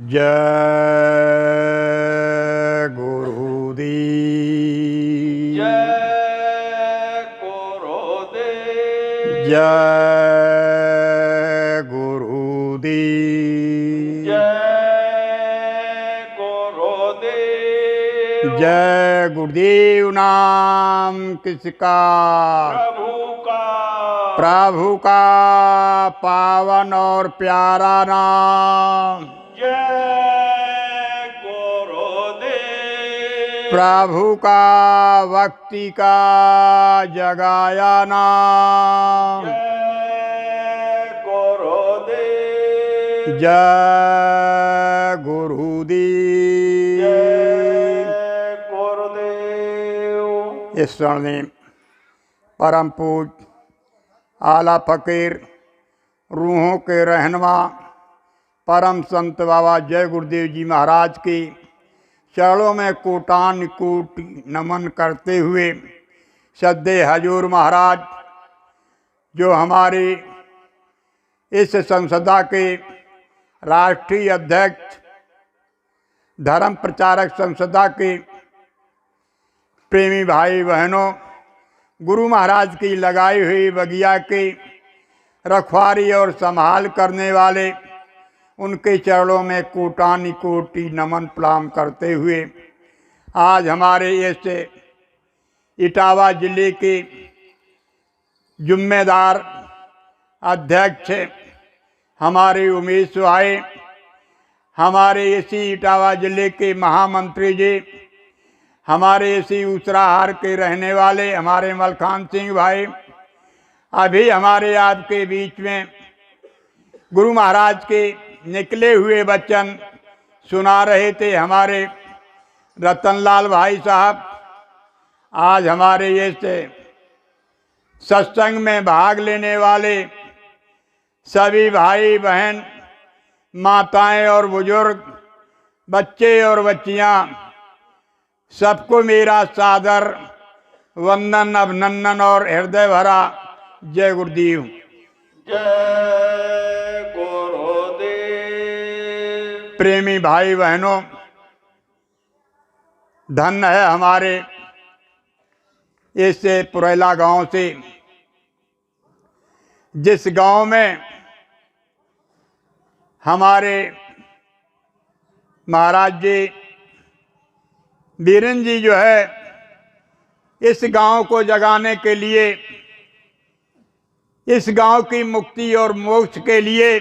जय गुरुदेव। जय गुरुदेव। जय गुरुदेव। जय गुरुदेव। जय गुरुदेव। नाम किसका? प्रभु का पावन और प्यारा नाम। जय गुरुदेव। प्रभु का भक्ति का जगाया नाम। जय गुरुदेव। जय गुरुदेव। जय गुरुदेव। इस क्षण में परम पूज्य आला फकीर रूहों के रहनुमा परम संत बाबा जय गुरुदेव जी महाराज की चरणों में कोटान कोटि नमन करते हुए सद्दे हजूर महाराज, जो हमारे इस संसदा के राष्ट्रीय अध्यक्ष, धर्म प्रचारक संसदा के प्रेमी भाई बहनों, गुरु महाराज की लगाई हुई बगिया के रखवारी और संभाल करने वाले, उनके चरणों में कोटानी कोटि नमन प्रणाम करते हुए आज हमारे इस इटावा जिले के जिम्मेदार अध्यक्ष हमारे उमेश भाई, हमारे इसी इटावा जिले के महामंत्री जी, हमारे इसी उसराहार के रहने वाले हमारे मलखान सिंह भाई, अभी हमारे आपके बीच में गुरु महाराज के निकले हुए वचन सुना रहे थे हमारे रतनलाल भाई साहब। आज हमारे इस सत्संग में भाग लेने वाले सभी भाई बहन, माताएं और बुजुर्ग, बच्चे और बच्चियां, सबको मेरा सादर वंदन, अभिनंदन और हृदय भरा जय गुरुदेव। जय गुरुदेव। प्रेमी भाई बहनों, धन्य है हमारे इस पुरेला गांव से, जिस गांव में हमारे महाराज जी बीरन जी जो है, इस गांव को जगाने के लिए, इस गांव की मुक्ति और मोक्ष के लिए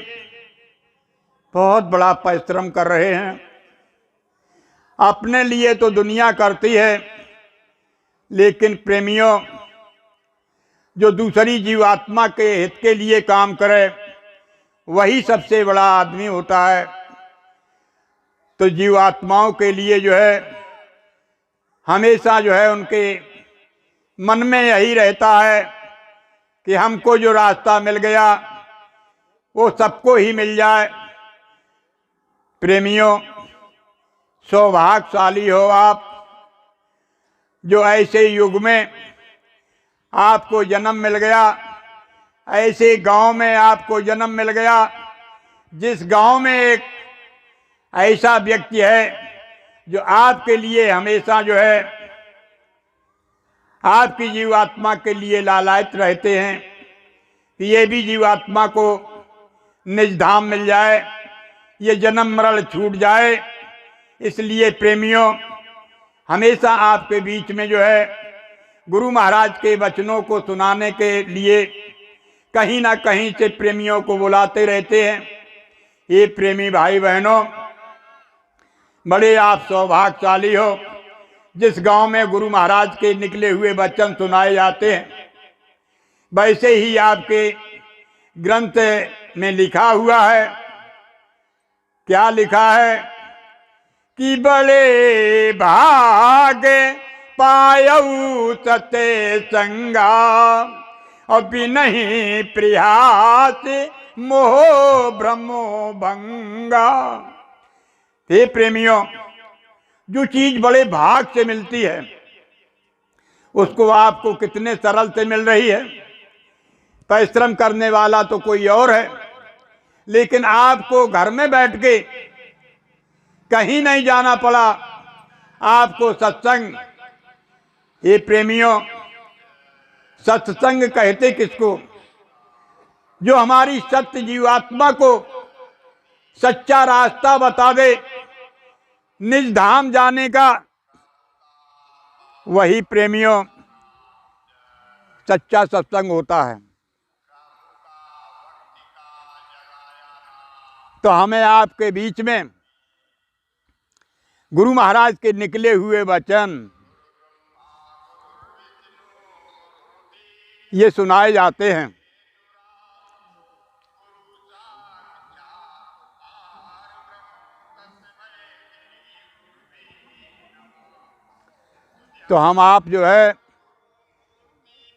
बहुत बड़ा परिश्रम कर रहे हैं। अपने लिए तो दुनिया करती है, लेकिन प्रेमियों, जो दूसरी जीवात्मा के हित के लिए काम करे वही सबसे बड़ा आदमी होता है। तो जीवात्माओं के लिए जो है हमेशा जो है उनके मन में यही रहता है कि हमको जो रास्ता मिल गया वो सबको ही मिल जाए। प्रेमियों, सौभाग्यशाली हो आप, जो ऐसे युग में आपको जन्म मिल गया, ऐसे गांव में आपको जन्म मिल गया, जिस गांव में एक ऐसा व्यक्ति है जो आपके लिए हमेशा जो है आपकी जीवात्मा के लिए लालायित रहते हैं कि ये भी जीवात्मा को निज धाम मिल जाए, ये जन्म मरण छूट जाए। इसलिए प्रेमियों, हमेशा आपके बीच में जो है गुरु महाराज के वचनों को सुनाने के लिए कहीं ना कहीं से प्रेमियों को बुलाते रहते हैं। ये प्रेमी भाई बहनों, बड़े आप सौभाग्यशाली हो जिस गांव में गुरु महाराज के निकले हुए वचन सुनाए जाते हैं। वैसे ही आपके ग्रंथ में लिखा हुआ है, क्या लिखा है कि बड़े भाग पायऊ सते संगा और बिनहि प्रयास मोह भ्रमो भंगा। हे प्रेमियों, जो चीज बड़े भाग से मिलती है उसको आपको कितने सरल से मिल रही है। परिश्रम करने वाला तो कोई और है, लेकिन आपको घर में बैठ के कहीं नहीं जाना पड़ा आपको सत्संग। ये प्रेमियों, सत्संग कहते किसको? जो हमारी सत्य जीवात्मा को सच्चा रास्ता बता दे निज धाम जाने का, वही प्रेमियों सच्चा सत्संग होता है। तो हमें आपके बीच में गुरु महाराज के निकले हुए वचन ये सुनाए जाते हैं। तो हम आप जो है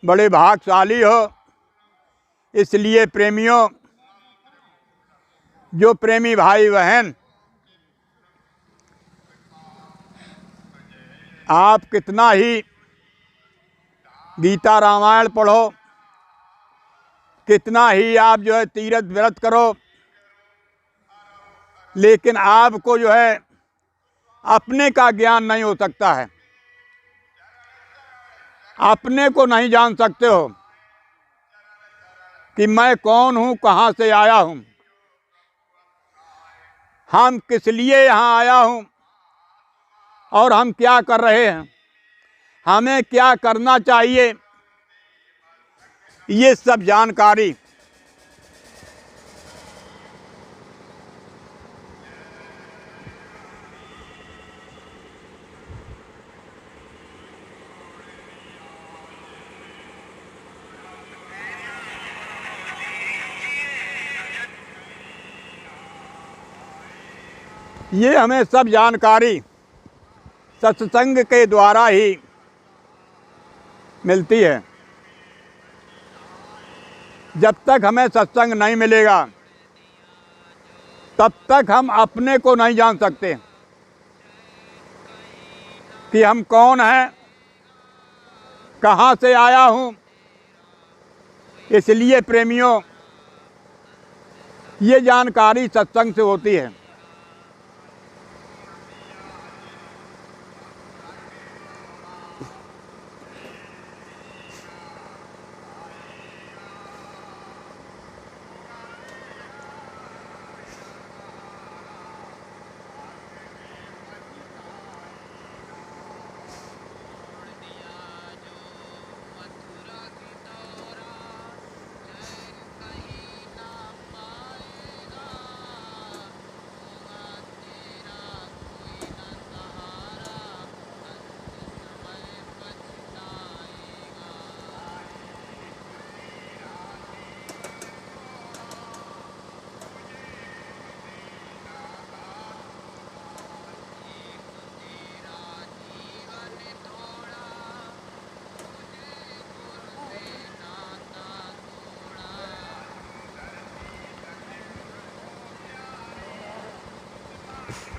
बड़े भाग्यशाली हो। इसलिए प्रेमियों, जो प्रेमी भाई बहन आप कितना ही गीता रामायण पढ़ो, कितना ही आप जो है तीर्थ व्रत करो, लेकिन आपको जो है अपने का ज्ञान नहीं हो सकता है। अपने को नहीं जान सकते हो कि मैं कौन हूँ, कहाँ से आया हूँ, हम किस लिए यहाँ आया हूँ और हम क्या कर रहे हैं, हमें क्या करना चाहिए, ये सब जानकारी ये हमें सब जानकारी सत्संग के द्वारा ही मिलती है। जब तक हमें सत्संग नहीं मिलेगा तब तक हम अपने को नहीं जान सकते कि हम कौन हैं, कहाँ से आया हूँ। इसलिए प्रेमियों, ये जानकारी सत्संग से होती है।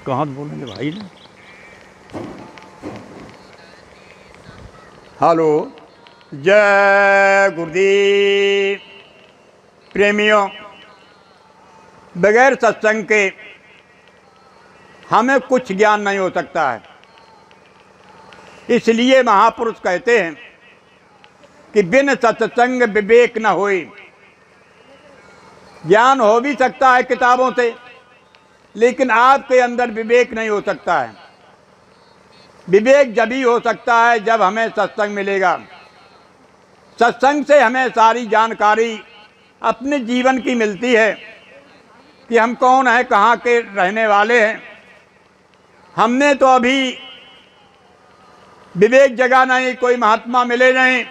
कहाँ बोलेंगे भाई ने? हेलो, जय गुरुदेव। प्रेमियों, बगैर सत्संग के हमें कुछ ज्ञान नहीं हो सकता है। इसलिए महापुरुष कहते हैं कि बिन सत्संग विवेक न होई। ज्ञान हो भी सकता है किताबों से, लेकिन आपके अंदर विवेक नहीं हो सकता है। विवेक जब ही हो सकता है जब हमें सत्संग मिलेगा। सत्संग से हमें सारी जानकारी अपने जीवन की मिलती है कि हम कौन हैं, कहाँ के रहने वाले हैं। हमने तो अभी विवेक जगा नहीं, कोई महात्मा मिले नहीं,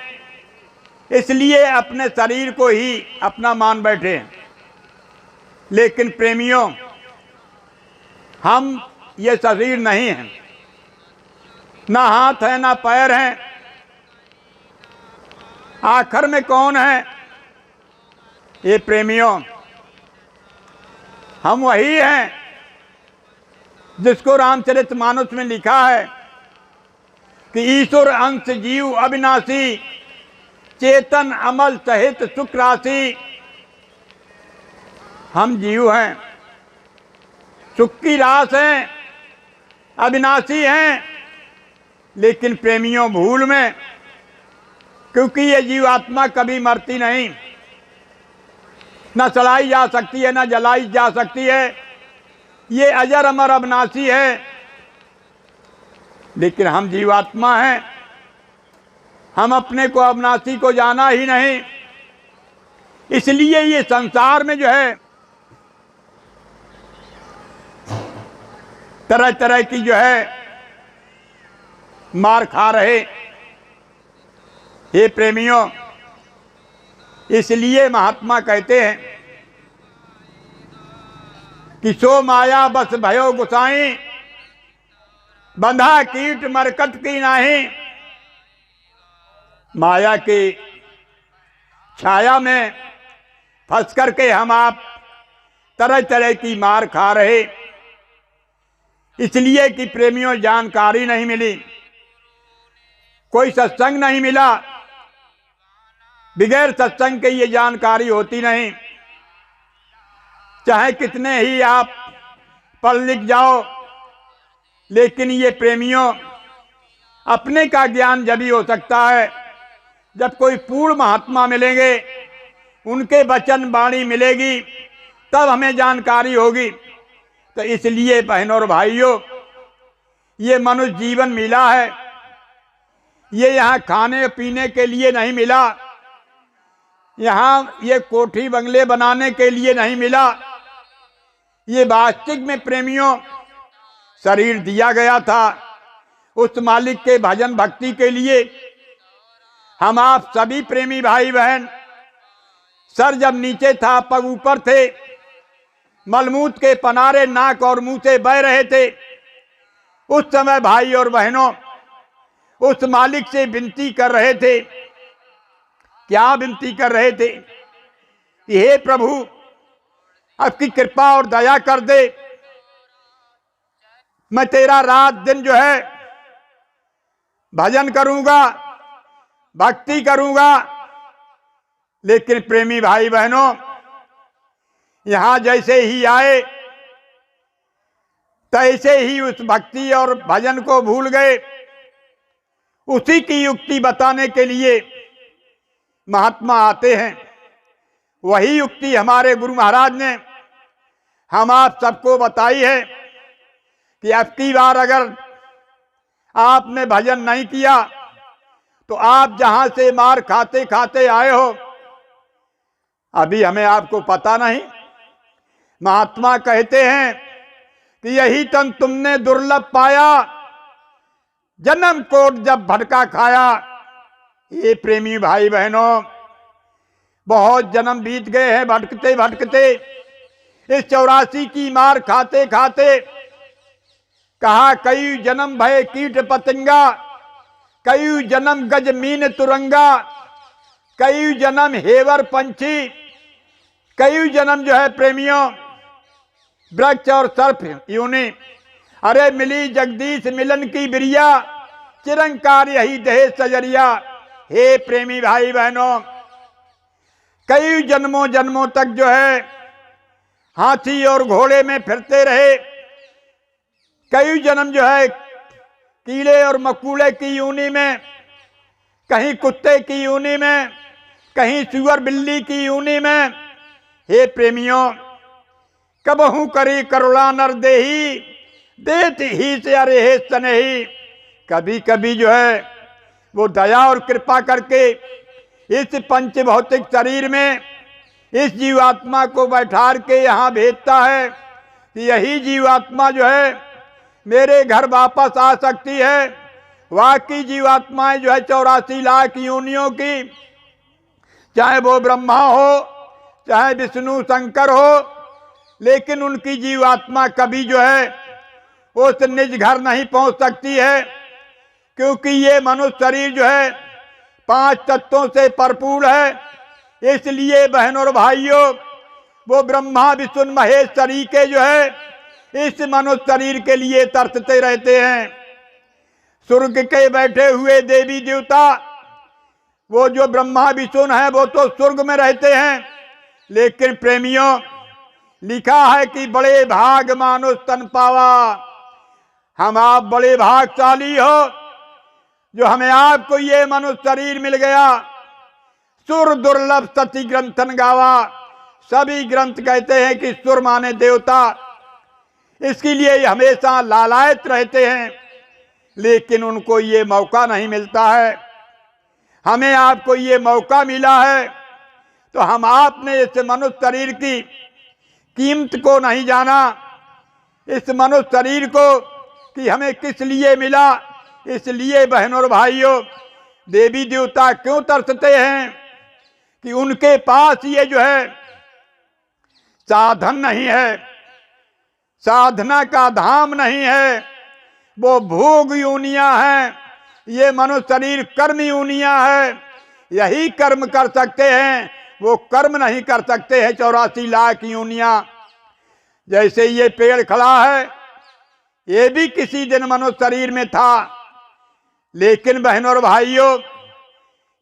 इसलिए अपने शरीर को ही अपना मान बैठे हैं। लेकिन प्रेमियों, हम ये शरीर नहीं हैं, ना हाथ है ना पैर हैं। आखिर में कौन है? ये प्रेमियों, हम वही हैं जिसको रामचरितमानस में लिखा है कि ईश्वर अंश जीव अविनाशी, चेतन अमल सहित सुख राशि। हम जीव हैं, सुख की रास हैं, अविनाशी हैं, लेकिन प्रेमियों भूल में, क्योंकि ये जीवात्मा कभी मरती नहीं, न चलाई जा सकती है, न जलाई जा सकती है। ये अजर अमर अविनाशी है, लेकिन हम जीवात्मा हैं, हम अपने को अविनाशी को जाना ही नहीं। इसलिए ये संसार में जो है तरह तरह की जो है मार खा रहे। हे प्रेमियों, इसलिए महात्मा कहते हैं कि सो माया बस भयो गुसाई, बंधा कीट मरकट की नाही। माया की छाया में फंस करके हम आप तरह तरह की मार खा रहे, इसलिए कि प्रेमियों जानकारी नहीं मिली, कोई सत्संग नहीं मिला। बगैर सत्संग के ये जानकारी होती नहीं। चाहे कितने ही आप पढ़ लिख जाओ, लेकिन ये प्रेमियों अपने का ज्ञान जब ही हो सकता है जब कोई पूर्ण महात्मा मिलेंगे, उनके वचन वाणी मिलेगी, तब हमें जानकारी होगी। तो इसलिए बहनों और भाइयों, ये मनुष्य जीवन मिला है, ये यहाँ खाने पीने के लिए नहीं मिला, यहाँ ये कोठी बंगले बनाने के लिए नहीं मिला। ये वास्तविक में प्रेमियों शरीर दिया गया था उस मालिक के भजन भक्ति के लिए। हम आप सभी प्रेमी भाई बहन, सर जब नीचे था पग ऊपर थे, मलमूत के पनारे नाक और मुंह से बह रहे थे, उस समय भाई और बहनों उस मालिक से विनती कर रहे थे। क्या विनती कर रहे थे? हे प्रभु, आपकी कृपा और दया कर दे, मैं तेरा रात दिन जो है भजन करूंगा, भक्ति करूंगा। लेकिन प्रेमी भाई बहनों, यहां जैसे ही आए तैसे ही उस भक्ति और भजन को भूल गए। उसी की युक्ति बताने के लिए महात्मा आते हैं। वही युक्ति हमारे गुरु महाराज ने हम आप सबको बताई है कि अब की बार अगर आपने भजन नहीं किया तो आप जहां से मार खाते खाते आए हो, अभी हमें आपको पता नहीं। महात्मा कहते हैं कि यही तन तुमने दुर्लभ पाया, जन्म कोट जब भटका खाया। ये प्रेमी भाई बहनों, बहुत जन्म बीत गए हैं भटकते भटकते, इस 84 की मार खाते खाते। कहा कई जन्म भय कीट पतंगा, कई जन्म गज मीन तुरंगा, कई जन्म हेवर पंछी, कई जन्म जो है प्रेमियों वृक्ष और सर्प यूनि। अरे मिली जगदीश मिलन की बिरिया, चिरंकार यही दहे सजरिया। हे प्रेमी भाई बहनों, कई जन्मों जन्मों तक जो है हाथी और घोड़े में फिरते रहे, कई जन्म जो है कीड़े और मकोड़े की यूनी में, कहीं कुत्ते की यूनी में, कहीं सुअर बिल्ली की यूनी में। हे प्रेमियों, कबहू करी करुणा नर देही, देत ही से अरे हे सनही। कभी कभी जो है वो दया और कृपा करके इस पंच भौतिक शरीर में इस जीवात्मा को बैठार के यहाँ भेजता है कि यही जीवात्मा जो है मेरे घर वापस आ सकती है। वाकई जीवात्माएं जो है 84 लाख योनियों की, चाहे वो ब्रह्मा हो चाहे विष्णु शंकर हो, लेकिन उनकी जीवात्मा कभी जो है उस निज घर नहीं पहुंच सकती है, क्योंकि ये मनुष्य शरीर जो है 5 तत्वों से भरपूर है। इसलिए बहनों और भाइयों, वो ब्रह्मा विष्णु महेश तरीके जो है इस मनुष्य शरीर के लिए तरसते रहते हैं। स्वर्ग के बैठे हुए देवी देवता, वो जो ब्रह्मा विष्णु है वो तो स्वर्ग में रहते हैं, लेकिन प्रेमियों लिखा है कि बड़े भाग मानुष तन पावा। हम आप बड़े भाग्यशाली हो जो हमें आपको ये मनुष्य शरीर मिल गया। सुर दुर्लभ सती ग्रंथन गावा। सभी ग्रंथ कहते हैं कि सुर माने देवता, इसके लिए ये हमेशा लालायत रहते हैं, लेकिन उनको ये मौका नहीं मिलता है। हमें आपको ये मौका मिला है, तो हम आपने इस मनुष्य शरीर की कीमत को नहीं जाना, इस मनुष्य शरीर को कि हमें किस लिए मिला। इसलिए बहनों और भाइयों, देवी देवता क्यों तरसते हैं कि उनके पास ये जो है साधन नहीं है, साधना का धाम नहीं है, वो भोग योनियां हैं। ये मनुष्य शरीर कर्म योनियां है, यही कर्म कर सकते हैं, वो कर्म नहीं कर सकते हैं 84 लाख योनियां। जैसे ये पेड़ खड़ा है, ये भी किसी दिन मनुष्य शरीर में था, लेकिन बहनों और भाइयों,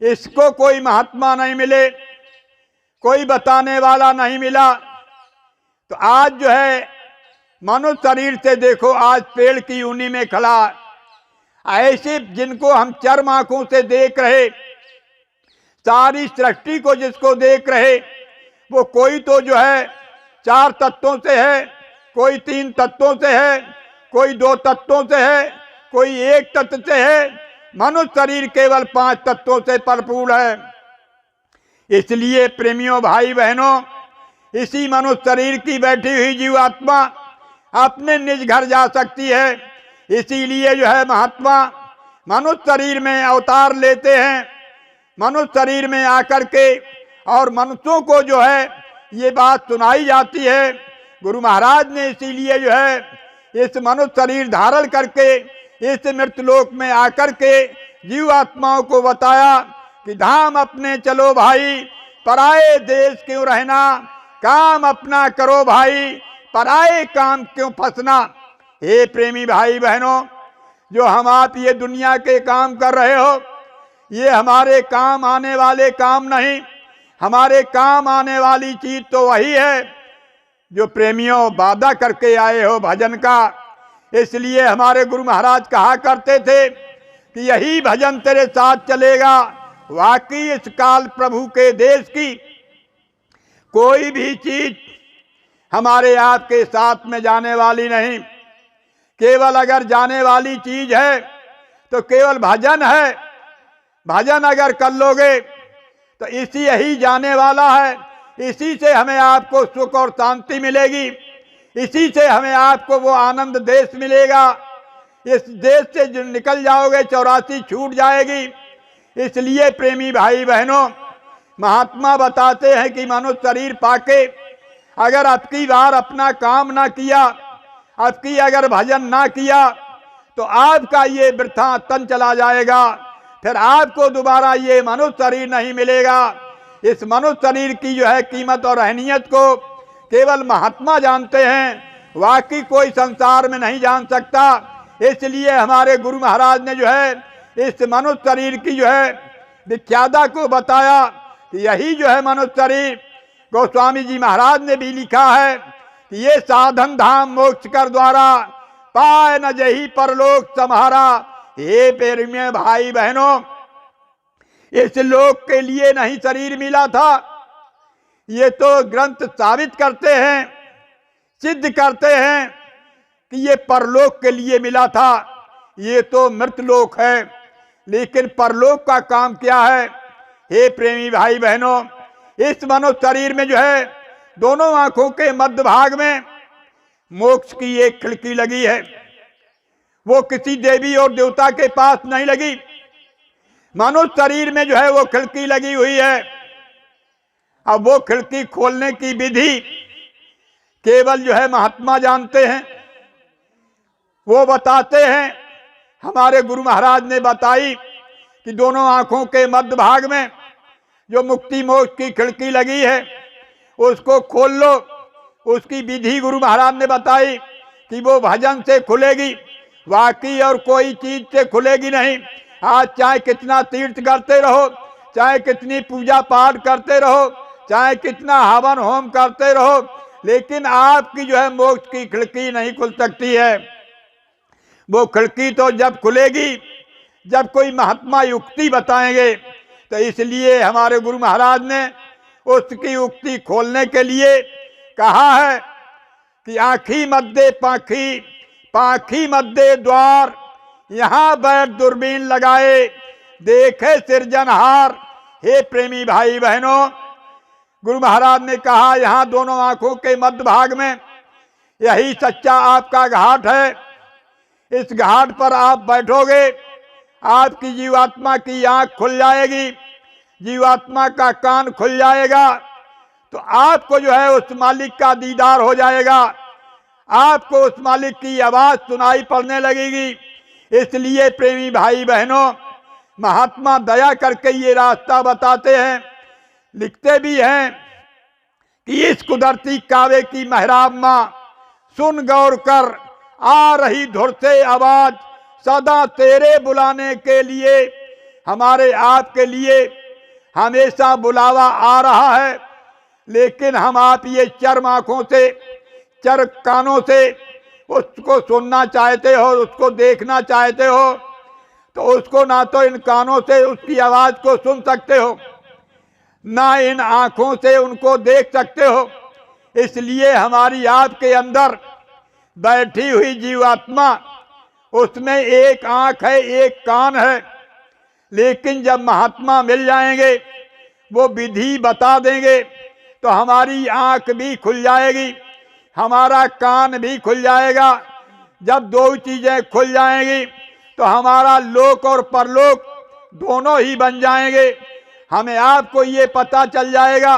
इसको कोई महात्मा नहीं मिले, कोई बताने वाला नहीं मिला। तो आज जो है मनुष्य शरीर से देखो, आज पेड़ की यूनी में खड़ा, ऐसे जिनको हम चर्म आंखों से देख रहे, सारी सृष्टि को जिसको देख रहे, वो कोई तो जो है 4 तत्वों से है, कोई 3 तत्वों से है, कोई 2 तत्वों से है, कोई 1 तत्व से है। मनुष्य शरीर केवल 5 तत्वों से भरपूर है। इसलिए प्रेमियों, भाई बहनों, इसी मनुष्य शरीर की बैठी हुई जीवात्मा अपने निज घर जा सकती है। इसीलिए जो है महात्मा मनुष्य शरीर में अवतार लेते हैं, मनुष्य शरीर में आकर के, और मनुष्यों को जो है ये बात सुनाई जाती है। गुरु महाराज ने इसीलिए जो है इस मनुष्य शरीर धारण करके इस मृतलोक में आकर के जीवात्माओं को बताया कि धाम अपने चलो भाई, पराए देश क्यों रहना, काम अपना करो भाई, पराए काम क्यों फंसना। हे प्रेमी भाई बहनों, जो हम आप ये दुनिया के काम कर रहे हो, ये हमारे काम आने वाले काम नहीं। हमारे काम आने वाली चीज तो वही है जो प्रेमियों वादा करके आए हो भजन का। इसलिए हमारे गुरु महाराज कहा करते थे कि यही भजन तेरे साथ चलेगा। वाकई इस काल प्रभु के देश की कोई भी चीज हमारे आपके साथ में जाने वाली नहीं। केवल अगर जाने वाली चीज है तो केवल भजन है। भजन अगर कर लोगे तो इसी यही जाने वाला है। इसी से हमें आपको सुख और शांति मिलेगी, इसी से हमें आपको वो आनंद देश मिलेगा। इस देश से जो निकल जाओगे 84 छूट जाएगी। इसलिए प्रेमी भाई बहनों, महात्मा बताते हैं कि मनुष्य शरीर पाके अगर आपकी बार अपना काम ना किया, आपकी अगर भजन ना किया, तो आपका ये वृथा तन चला जाएगा। फिर आपको दोबारा ये मनुष्य शरीर नहीं मिलेगा। इस मनुष्य शरीर की जो है कीमत और अहमियत को केवल महात्मा जानते हैं, वाकई कोई संसार में नहीं जान सकता। इसलिए हमारे गुरु महाराज ने जो है इस मनुष्य शरीर की जो है विख्याता को बताया कि यही जो है मनुष्य शरीर। गोस्वामी जी महाराज ने भी लिखा है कि ये साधन धाम मोक्ष कर द्वारा, पाए न जही परलोक सम्हारा। हे प्रेमी भाई बहनों, इस लोक के लिए नहीं शरीर मिला था, ये तो ग्रंथ साबित करते हैं, सिद्ध करते हैं कि ये परलोक के लिए मिला था। ये तो मृतलोक है, लेकिन परलोक का काम क्या है। हे प्रेमी भाई बहनों, इस मनुष्य शरीर में जो है दोनों आंखों के मध्य भाग में मोक्ष की एक खिड़की लगी है। वो किसी देवी और देवता के पास नहीं लगी, मनुष्य शरीर में जो है वो खिड़की लगी हुई है। अब वो खिड़की खोलने की विधि केवल जो है महात्मा जानते हैं, वो बताते हैं। हमारे गुरु महाराज ने बताई कि दोनों आंखों के मध्य भाग में जो मुक्ति मोक्ष की खिड़की लगी है, उसको खोल लो। उसकी विधि गुरु महाराज ने बताई कि वो भजन से खुलेगी, वाकई और कोई चीज से खुलेगी नहीं। आज चाहे कितना तीर्थ करते रहो, चाहे कितनी पूजा पाठ करते रहो, चाहे कितना हवन होम करते रहो, लेकिन आपकी जो है मोक्ष की खिड़की नहीं खुल सकती है। वो खिड़की तो जब खुलेगी जब कोई महात्मा युक्ति बताएंगे। तो इसलिए हमारे गुरु महाराज ने उसकी युक्ति खोलने के लिए कहा है कि आँखी मध्य पाखी, पाखी मध्य द्वार, यहाँ बैठ दूरबीन लगाए देखे सिरजनहार। हे प्रेमी भाई बहनों, गुरु महाराज ने कहा यहाँ दोनों आंखों के मध्य भाग में यही सच्चा आपका घाट है। इस घाट पर आप बैठोगे, आपकी जीवात्मा की आंख खुल जाएगी, जीवात्मा का कान खुल जाएगा, तो आपको जो है उस मालिक का दीदार हो जाएगा, आपको उस मालिक की आवाज सुनाई पड़ने लगेगी। इसलिए प्रेमी भाई बहनों, महात्मा दया करके ये रास्ता बताते हैं, लिखते भी हैं कि इस कुदरती कावे की मेहराब माँ सुन गौर कर, आ रही धुर से आवाज सदा तेरे बुलाने के लिए। हमारे आपके लिए हमेशा बुलावा आ रहा है, लेकिन हम आप ये चर्म आंखों से, चर कानों से उसको सुनना चाहते हो, उसको देखना चाहते हो, तो उसको ना तो इन कानों से उसकी आवाज को सुन सकते हो, ना इन आंखों से उनको देख सकते हो। इसलिए हमारी आपके अंदर बैठी हुई जीवात्मा, उसमें एक आंख है, एक कान है, लेकिन जब महात्मा मिल जाएंगे, वो विधि बता देंगे, तो हमारी आंख भी खुल जाएगी, हमारा कान भी खुल जाएगा। जब दो चीजें खुल जाएंगी तो हमारा लोक और परलोक दोनों ही बन जाएंगे। हमें आपको ये पता चल जाएगा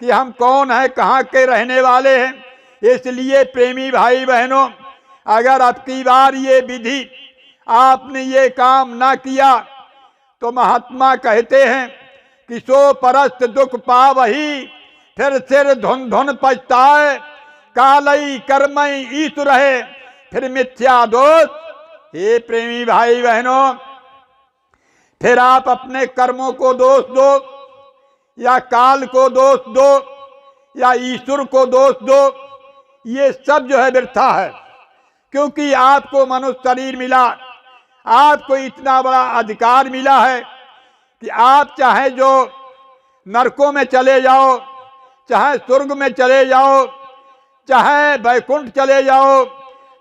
कि हम कौन है, कहाँ के रहने वाले हैं। इसलिए प्रेमी भाई बहनों, अगर अब की बार ये विधि आपने ये काम ना किया, तो महात्मा कहते हैं कि सो परस्त दुख पावही, फिर सिर धुन धुन पछताए, कालई कर्मई ईश्वर है, फिर मिथ्या दोष। हे प्रेमी भाई बहनों, फिर आप अपने कर्मों को दोष दो, या काल को दोष दो, या ईश्वर को दोष दो, ये सब जो है व्यर्था है। क्योंकि आपको मनुष्य शरीर मिला, आपको इतना बड़ा अधिकार मिला है कि आप चाहे जो नरकों में चले जाओ, चाहे स्वर्ग में चले जाओ, चाहे वैकुंठ चले जाओ,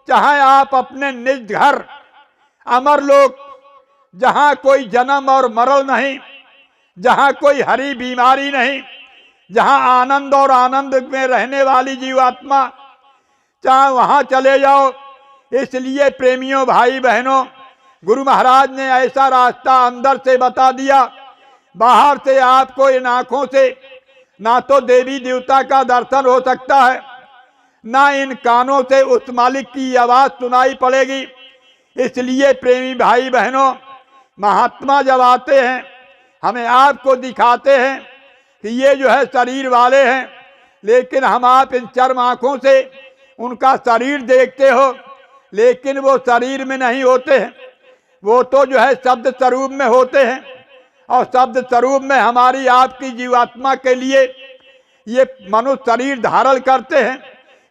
चाहे आप अपने निज घर अमर लोक, जहाँ कोई जन्म और मरण नहीं, जहाँ कोई हरी बीमारी नहीं, जहाँ आनंद और आनंद में रहने वाली जीवात्मा, चाहे वहाँ चले जाओ। इसलिए प्रेमियों भाई बहनों, गुरु महाराज ने ऐसा रास्ता अंदर से बता दिया। बाहर से आपको इन आँखों से ना तो देवी देवता का दर्शन हो सकता है, ना इन कानों से उस मालिक की आवाज सुनाई पड़ेगी। इसलिए प्रेमी भाई बहनों, महात्मा जब आते हैं, हमें आपको दिखाते हैं कि ये जो है शरीर वाले हैं, लेकिन हम आप इन चर्म आँखों से उनका शरीर देखते हो, लेकिन वो शरीर में नहीं होते हैं, वो तो जो है शब्द स्वरूप में होते हैं। और शब्द स्वरूप में हमारी आपकी जीवात्मा के लिए ये मनुष्य शरीर धारण करते हैं।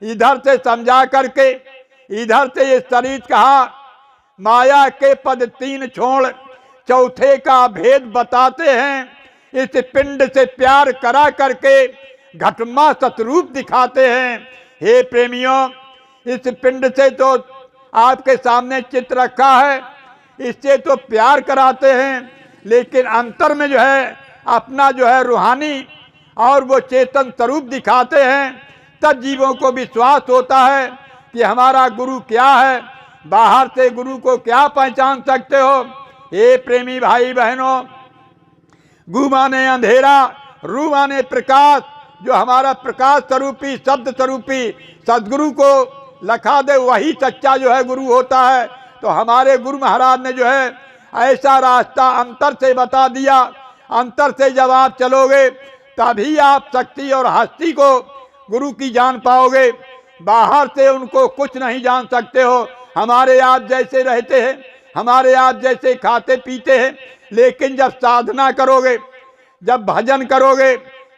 इधर से समझा करके, इधर से ये शरीर कहा, माया के पद तीन छोड़ चौथे का भेद बताते हैं। इस पिंड से प्यार करा करके घटमा सतरूप दिखाते हैं। हे प्रेमियों, इस पिंड से तो आपके सामने चित्र रखा है, इससे तो प्यार कराते हैं, लेकिन अंतर में जो है अपना जो है रूहानी और वो चेतन स्वरूप दिखाते हैं। तब जीवों को विश्वास होता है कि हमारा गुरु क्या है। बाहर से गुरु को क्या पहचान सकते हो। हे प्रेमी भाई बहनों, गु माने अंधेरा, रू माने प्रकाश, जो हमारा प्रकाश स्वरूपी शब्द स्वरूपी सदगुरु को लखा दे, वही सच्चा जो है गुरु होता है। तो हमारे गुरु महाराज ने जो है ऐसा रास्ता अंतर से बता दिया। अंतर से जब आप चलोगे, तभी आप शक्ति और हस्ती को गुरु की जान पाओगे। बाहर से उनको कुछ नहीं जान सकते हो। हमारे आप जैसे रहते हैं, हमारे आप जैसे खाते पीते हैं, लेकिन जब साधना करोगे, जब भजन करोगे,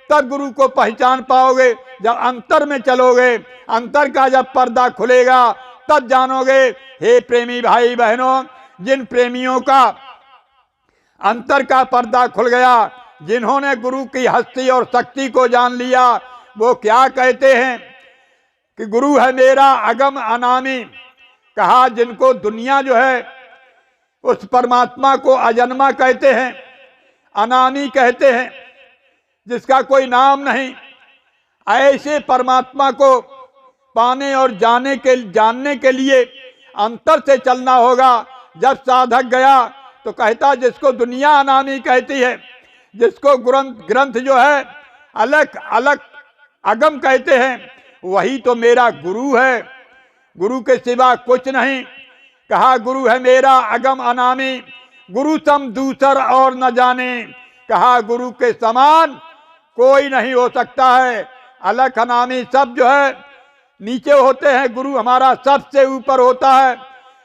तब गुरु को पहचान पाओगे। जब अंतर में चलोगे, अंतर का जब पर्दा खुलेगा, तब जानोगे। हे प्रेमी भाई बहनों, जिन प्रेमियों का अंतर का पर्दा खुल गया, जिन्होंने गुरु की हस्ती और शक्ति को जान लिया, वो क्या कहते हैं कि गुरु है मेरा अगम अनामी। कहा जिनको दुनिया जो है उस परमात्मा को अजन्मा कहते हैं, अनामी कहते हैं, जिसका कोई नाम नहीं। ऐसे परमात्मा को पाने और जानने के लिए अंतर से चलना होगा। जब साधक गया तो कहता जिसको दुनिया अनामी कहती है, जिसको ग्रंथ जो है अलग अलग अगम कहते हैं, वही तो मेरा गुरु है, गुरु के सिवा कुछ नहीं। कहा गुरु है मेरा अगम अनामी, गुरु सम दूसर और न जाने। कहा गुरु के समान कोई नहीं हो सकता है। अलग अनामी सब जो है नीचे होते हैं, गुरु हमारा सबसे ऊपर होता है।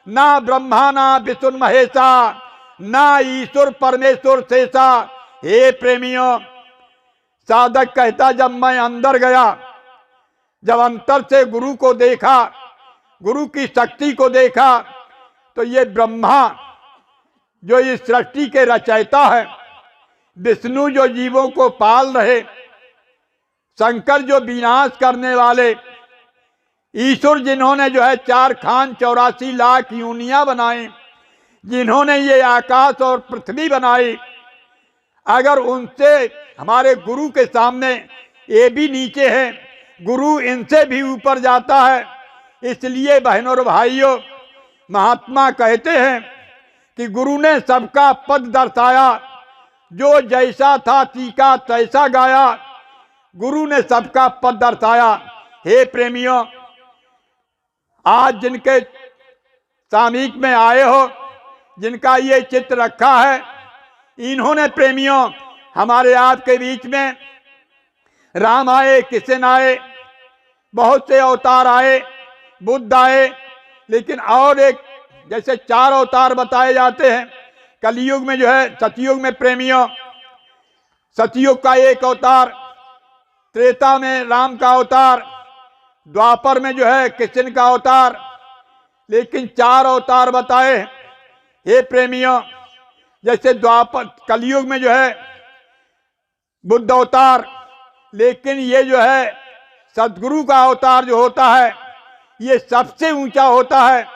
ना ब्रह्मा ना विष्णु महेशा, ना ईश्वर परमेश्वर शेषा। हे प्रेमियों, साधक कहता जब मैं अंदर गया, जब अंतर से गुरु को देखा, गुरु की शक्ति को देखा, तो ये ब्रह्मा जो इस सृष्टि के रचयिता है, विष्णु जो जीवों को पाल रहे, शंकर जो विनाश करने वाले, ईश्वर जिन्होंने जो है 4 खान 84 लाख यूनियां बनाई, जिन्होंने ये आकाश और पृथ्वी बनाई, अगर उनसे हमारे गुरु के सामने ये भी नीचे है, गुरु इनसे भी ऊपर जाता है। इसलिए बहनों और भाइयों, महात्मा कहते हैं कि गुरु ने सबका पद दर्शाया, जो जैसा था तीका तैसा गाया। गुरु ने सबका पद दर्शाया। हे प्रेमियों, आज जिनके सामयिक में आए हो, जिनका ये चित्र रखा है, इन्होंने प्रेमियों हमारे आपके बीच में राम आए, कृष्ण आए, बहुत से अवतार आए, बुद्ध आए, लेकिन और एक जैसे 4 अवतार बताए जाते हैं। कलयुग में जो है, सतयुग में प्रेमियों, सतयुग का एक अवतार, त्रेता में राम का अवतार, द्वापर में जो है कृष्ण का अवतार, लेकिन 4 अवतार बताए। हे प्रेमियों, जैसे द्वापर कलयुग में जो है बुद्ध अवतार, लेकिन ये जो है सदगुरु का अवतार जो होता है, ये सबसे ऊंचा होता है।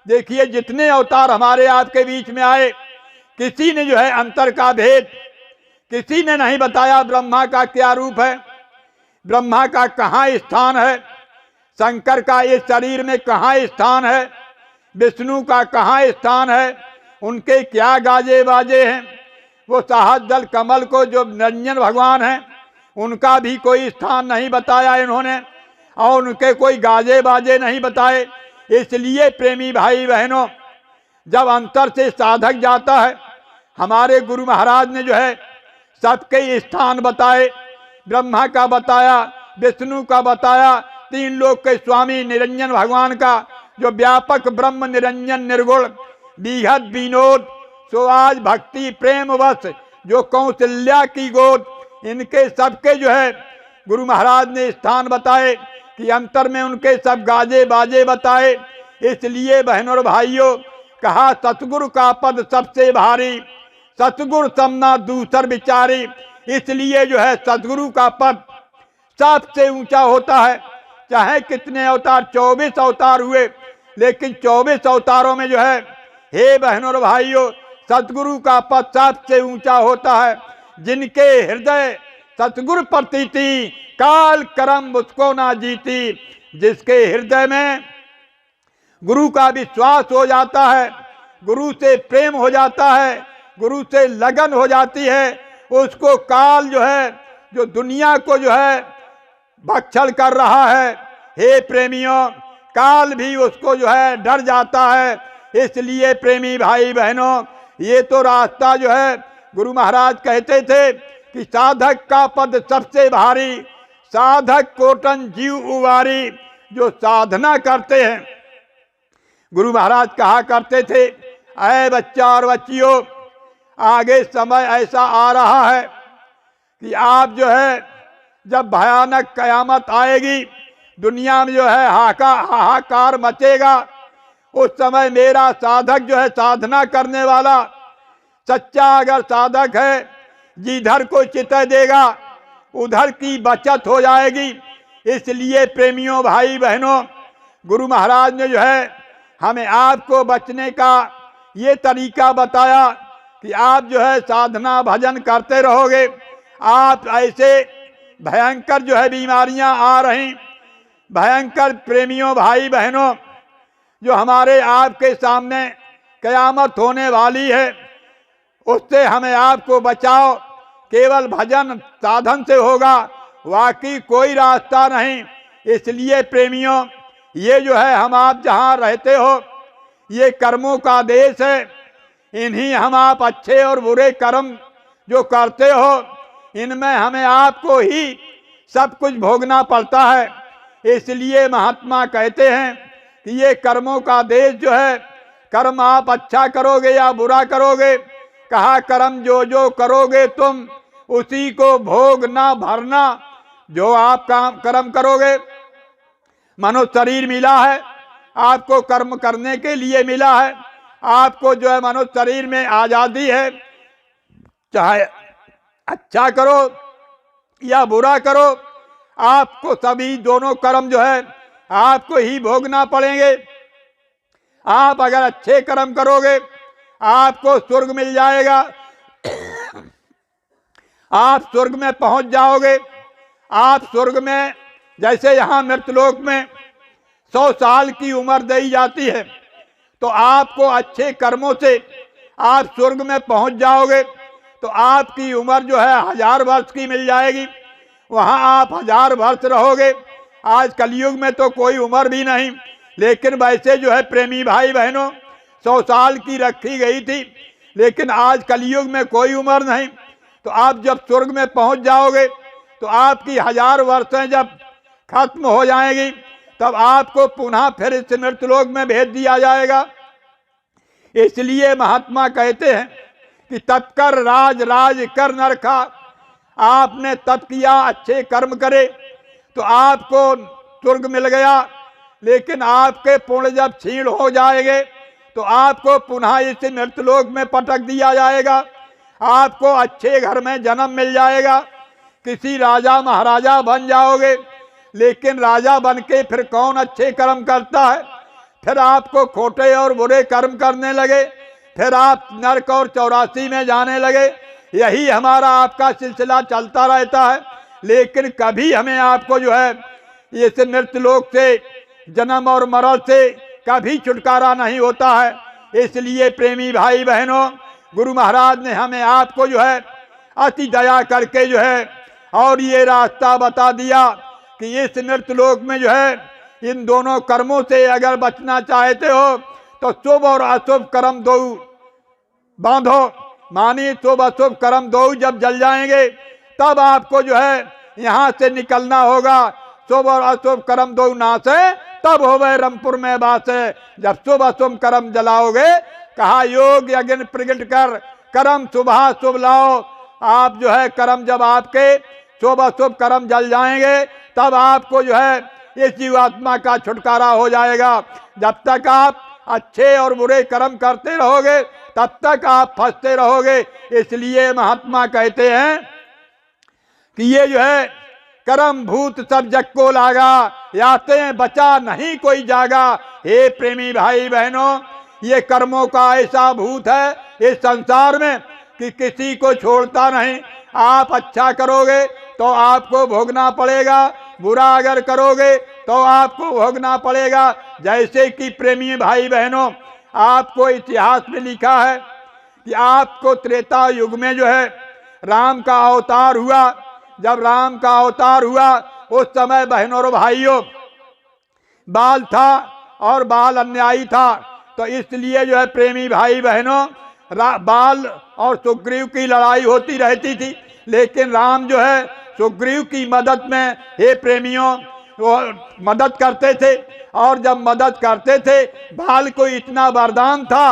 देखिए जितने अवतार हमारे आपके बीच में आए, किसी ने जो है अंतर का भेद, किसी ने नहीं बताया ब्रह्मा का क्या रूप है, ब्रह्मा का कहाँ स्थान है, शंकर का इस शरीर में कहाँ स्थान है, विष्णु का कहाँ स्थान है, उनके क्या गाजे बाजे हैं। वो सहस्र कमल को जो निरंजन भगवान हैं, उनका भी कोई स्थान नहीं बताया इन्होंने, और उनके कोई गाजे बाजे नहीं बताए। इसलिए प्रेमी भाई बहनों, जब अंतर से साधक जाता है, हमारे गुरु महाराज ने जो है सबके स्थान बताए। ब्रह्मा का बताया, विष्णु का बताया, 3 लोक के स्वामी निरंजन भगवान का जो व्यापक ब्रह्म निरंजन निर्गुण बीहद विनोद, सो आज भक्ति प्रेम वश जो कौशल्या की गोद, इनके सबके जो है गुरु महाराज ने स्थान बताए कि अंतर में उनके सब गाजे बाजे बताए। इसलिए बहनों और भाइयों, कहा सतगुरु का पद सबसे भारी, सतगुरु समना दूसर विचारी। इसलिए जो है सतगुरु का पद सबसे ऊंचा होता है। चाहे कितने अवतार, 24 अवतार हुए, लेकिन 24 अवतारों में जो है, हे बहनों और भाइयों, सतगुरु का पद सबसे ऊंचा होता है। जिनके हृदय सतगुरु प्रतीति, काल करम उसको ना जीती। जिसके हृदय में गुरु का विश्वास हो जाता है, गुरु से प्रेम हो जाता है, गुरु से लगन हो जाती है, उसको काल जो है, जो दुनिया को जो है भक्षण कर रहा है, हे प्रेमियों, काल भी उसको जो है डर जाता है। इसलिए प्रेमी भाई बहनों, ये तो रास्ता जो है गुरु महाराज कहते थे कि साधक का पद सबसे भारी, साधक कोटन जीव उवारी। जो साधना करते हैं, गुरु महाराज कहा करते थे, ऐ बच्चा और बच्चियों, आगे समय ऐसा आ रहा है कि आप जो है, जब भयानक कयामत आएगी, दुनिया में जो है हाहाकार मचेगा, उस समय मेरा साधक जो है, साधना करने वाला सच्चा अगर साधक है, जिधर को चित देगा उधर की बचत हो जाएगी। इसलिए प्रेमियों, भाई बहनों, गुरु महाराज ने जो है हमें आपको बचने का ये तरीका बताया कि आप जो है साधना भजन करते रहोगे। आप ऐसे भयंकर जो है बीमारियां आ रही, भयंकर प्रेमियों, भाई बहनों, जो हमारे आपके सामने कयामत होने वाली है, उससे हमें आपको बचाओ केवल भजन साधन से होगा, वाकई कोई रास्ता नहीं। इसलिए प्रेमियों, ये जो है हम आप जहाँ रहते हो, ये कर्मों का देश है। इन्हीं हम आप अच्छे और बुरे कर्म जो करते हो, इनमें हमें आपको ही सब कुछ भोगना पड़ता है। इसलिए महात्मा कहते हैं कि ये कर्मों का देश जो है, कर्म आप अच्छा करोगे या बुरा करोगे, कहा कर्म जो जो करोगे तुम उसी को भोगना भरना। जो आप काम कर्म करोगे, मनुष्य शरीर मिला है, आपको कर्म करने के लिए मिला है। आपको जो है मनुष्य शरीर में आजादी है, चाहे अच्छा करो या बुरा करो, आपको सभी दोनों कर्म जो है आपको ही भोगना पड़ेंगे। आप अगर अच्छे कर्म करोगे आपको स्वर्ग मिल जाएगा, आप स्वर्ग में पहुंच जाओगे। आप स्वर्ग में, जैसे यहाँ मृतलोक में 100 साल की उम्र दी जाती है, तो आपको अच्छे कर्मों से आप स्वर्ग में पहुंच जाओगे, तो आपकी उम्र जो है 1000 वर्ष की मिल जाएगी। वहाँ आप 1000 वर्ष रहोगे। आज कलयुग में तो कोई उम्र भी नहीं, लेकिन वैसे जो है प्रेमी भाई बहनों, 100 साल की रखी गई थी, लेकिन आज कलयुग में कोई उम्र नहीं। तो आप जब स्वर्ग में पहुंच जाओगे, तो आपकी 1000 वर्षें जब खत्म हो जाएंगी, तब आपको पुनः फिर इस मृतलोक में भेज दिया जाएगा। इसलिए महात्मा कहते हैं कि तप कर राज राज कर नरखा। आपने तप किया, अच्छे कर्म करे, तो आपको स्वर्ग मिल गया, लेकिन आपके पुण्य जब क्षीण हो जाएंगे तो आपको पुनः इस मृतलोक में पटक दिया जाएगा। आपको अच्छे घर में जन्म मिल जाएगा, किसी राजा महाराजा बन जाओगे। लेकिन राजा बन के फिर कौन अच्छे कर्म करता है? फिर आपको खोटे और बुरे कर्म करने लगे, फिर आप नरक और 84 में जाने लगे। यही हमारा आपका सिलसिला चलता रहता है। लेकिन कभी हमें आपको जो है इस मृतलोक से, जन्म और मरण से कभी छुटकारा नहीं होता है। इसलिए प्रेमी भाई बहनों, गुरु महाराज ने हमें आपको जो है अति दया करके जो है और ये रास्ता बता दिया कि इस मृतलोक में जो है इन दोनों कर्मों से अगर बचना चाहते हो तो शुभ और अशुभ कर्म दो बांधो। मानी शुभ अशुभ कर्म दो जब जल जाएंगे तब आपको जो है यहाँ से निकलना होगा। शुभ और अशुभ कर्म दो नाश है, तब होवे रमपुर में वास है। जब शुभ अशुभ कर्म जलाओगे, कहा योग यज्ञ प्रगट कर कर्म शुभा शुभ लाओ। आप जो है कर्म जब आपके शुभ अशुभ कर्म जल जाएंगे, तब आपको जो है इस जीवात्मा का छुटकारा हो जाएगा। जब तक आप अच्छे और बुरे कर्म करते रहोगे, तब तक आप फंसते रहोगे। इसलिए महात्मा कहते हैं कि ये जो है कर्म भूत सब जग को लागा, याते बचा नहीं कोई जागा। हे प्रेमी भाई बहनों, ये कर्मों का ऐसा भूत है इस संसार में कि किसी को छोड़ता नहीं। आप अच्छा करोगे तो आपको भोगना पड़ेगा, बुरा अगर करोगे तो आपको भोगना पड़ेगा। जैसे कि प्रेमी भाई बहनों, आपको इतिहास में लिखा है कि आपको त्रेता युग में जो है राम का अवतार हुआ। जब राम का अवतार हुआ उस समय बहनों और भाइयों बाल था और बाल अन्यायी था। तो इसलिए जो है प्रेमी भाई बहनों, बाल और सुग्रीव की लड़ाई होती रहती थी। लेकिन राम जो है सुग्रीव की मदद में, हे प्रेमियों, वो मदद करते थे। और जब मदद करते थे, बाल को इतना वरदान था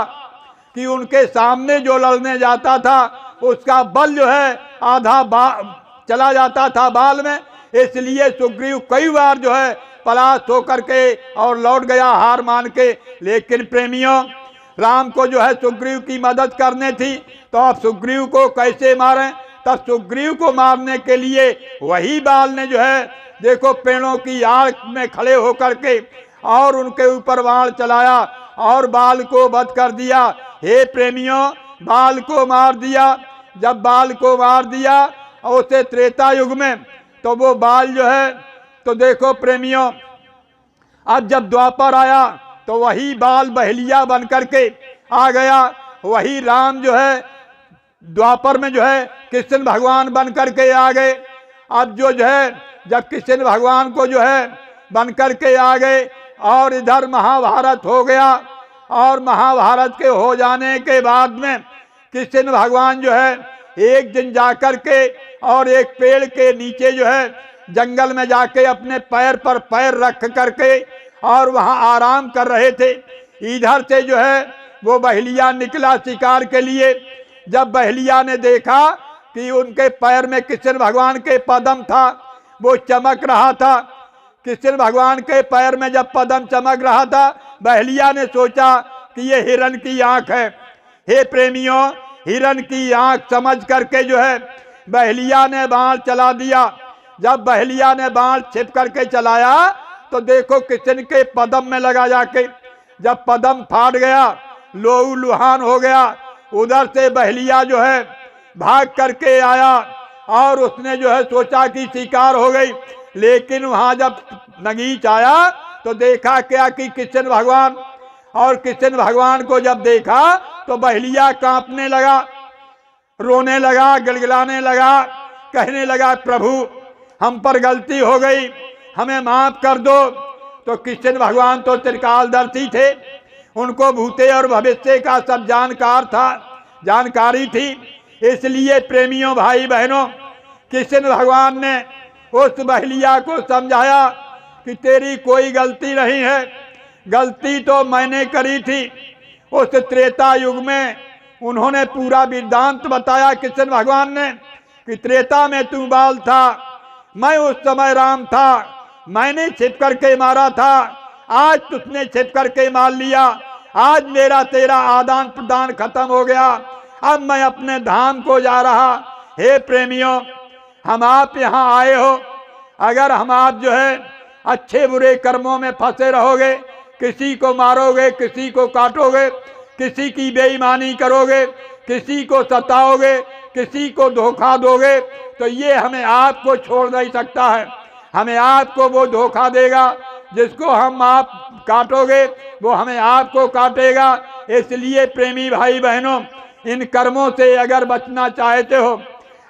कि उनके सामने जो लड़ने जाता था उसका बल जो है आधा चला जाता था बाल में। इसलिए सुग्रीव कई बार जो है पलाश होकर के और लौट गया हार मान के। लेकिन प्रेमियों, राम को जो है सुग्रीव की मदद करनी थी, तो अब सुग्रीव को कैसे मारें? तब सुग्रीव को मारने के लिए वही बाल ने जो है देखो पेड़ों की आड़ में खड़े होकर के और उनके ऊपर बाण चलाया और बाल को वध कर दिया। हे प्रेमियों, बाल को मार दिया। जब बाल को मार दिया और उसे त्रेता युग में, तो वो बाल जो है तो देखो प्रेमियों, अब जब द्वापर आया तो वही बाल बहलिया बन करके आ गया। वही राम जो है द्वापर में जो है कृष्ण भगवान बन करके आ गए। अब जो है जब कृष्ण भगवान को जो है बन करके आ गए और इधर महाभारत हो गया, और महाभारत के हो जाने के बाद में कृष्ण भगवान जो है एक दिन जाकर के और एक पेड़ के नीचे जो है जंगल में जाके अपने पैर पर पैर रख करके और वहां आराम कर रहे थे। इधर से जो है वो बहलिया निकला शिकार के लिए। जब बहलिया ने देखा कि उनके पैर में कृष्ण भगवान के पदम था, वो चमक रहा था। कृष्ण भगवान के पैर में जब पदम चमक रहा था, बहलिया ने सोचा कि ये हिरण की आंख है। हे प्रेमियों, हिरण की आंख समझ करके जो है बहलिया ने बाण चला दिया। जब बहलिया ने बाण छिप करके चलाया तो देखो कृष्ण के पदम में लगा जाके। जब पदम फाट गया, लोहू लुहान हो गया। उधर से बहलिया जो है भाग करके आया और उसने जो है सोचा कि शिकार हो गई। लेकिन वहां जब नगीच आया तो देखा क्या कि कृष्ण भगवान, और कृष्ण भगवान को जब देखा तो बहलिया कांपने लगा, रोने लगा, गिड़गिड़ाने लगा, कहने लगा प्रभु हम पर गलती हो गई, हमें माफ कर दो। तो कृष्ण भगवान तो त्रिकालदर्शी थे, उनको भूते और भविष्य का सब जानकारी थी। इसलिए प्रेमियों, भाई बहनों, कृष्ण भगवान ने उस बहलिया को समझाया कि तेरी कोई गलती नहीं है, गलती तो मैंने करी थी। उस त्रेता युग में उन्होंने पूरा वृत्तांत बताया कृष्ण भगवान ने कि त्रेता में तू बाल था, मैं उस समय राम था, मैंने छिप करके मारा था, आज तुझने छिप करके मार लिया, आज मेरा तेरा आदान प्रदान खत्म हो गया, अब मैं अपने धाम को जा रहा। हे प्रेमियों, हम आप यहाँ आए हो, अगर हम आप जो है अच्छे बुरे कर्मों में फंसे रहोगे, किसी को मारोगे, किसी को काटोगे, किसी की बेईमानी करोगे, किसी को सताओगे, किसी को धोखा दोगे, तो ये हमें आपको छोड़ नहीं सकता है। हमें आपको वो धोखा देगा, जिसको हम आप काटोगे वो हमें आपको काटेगा। इसलिए प्रेमी भाई बहनों, इन कर्मों से अगर बचना चाहते हो,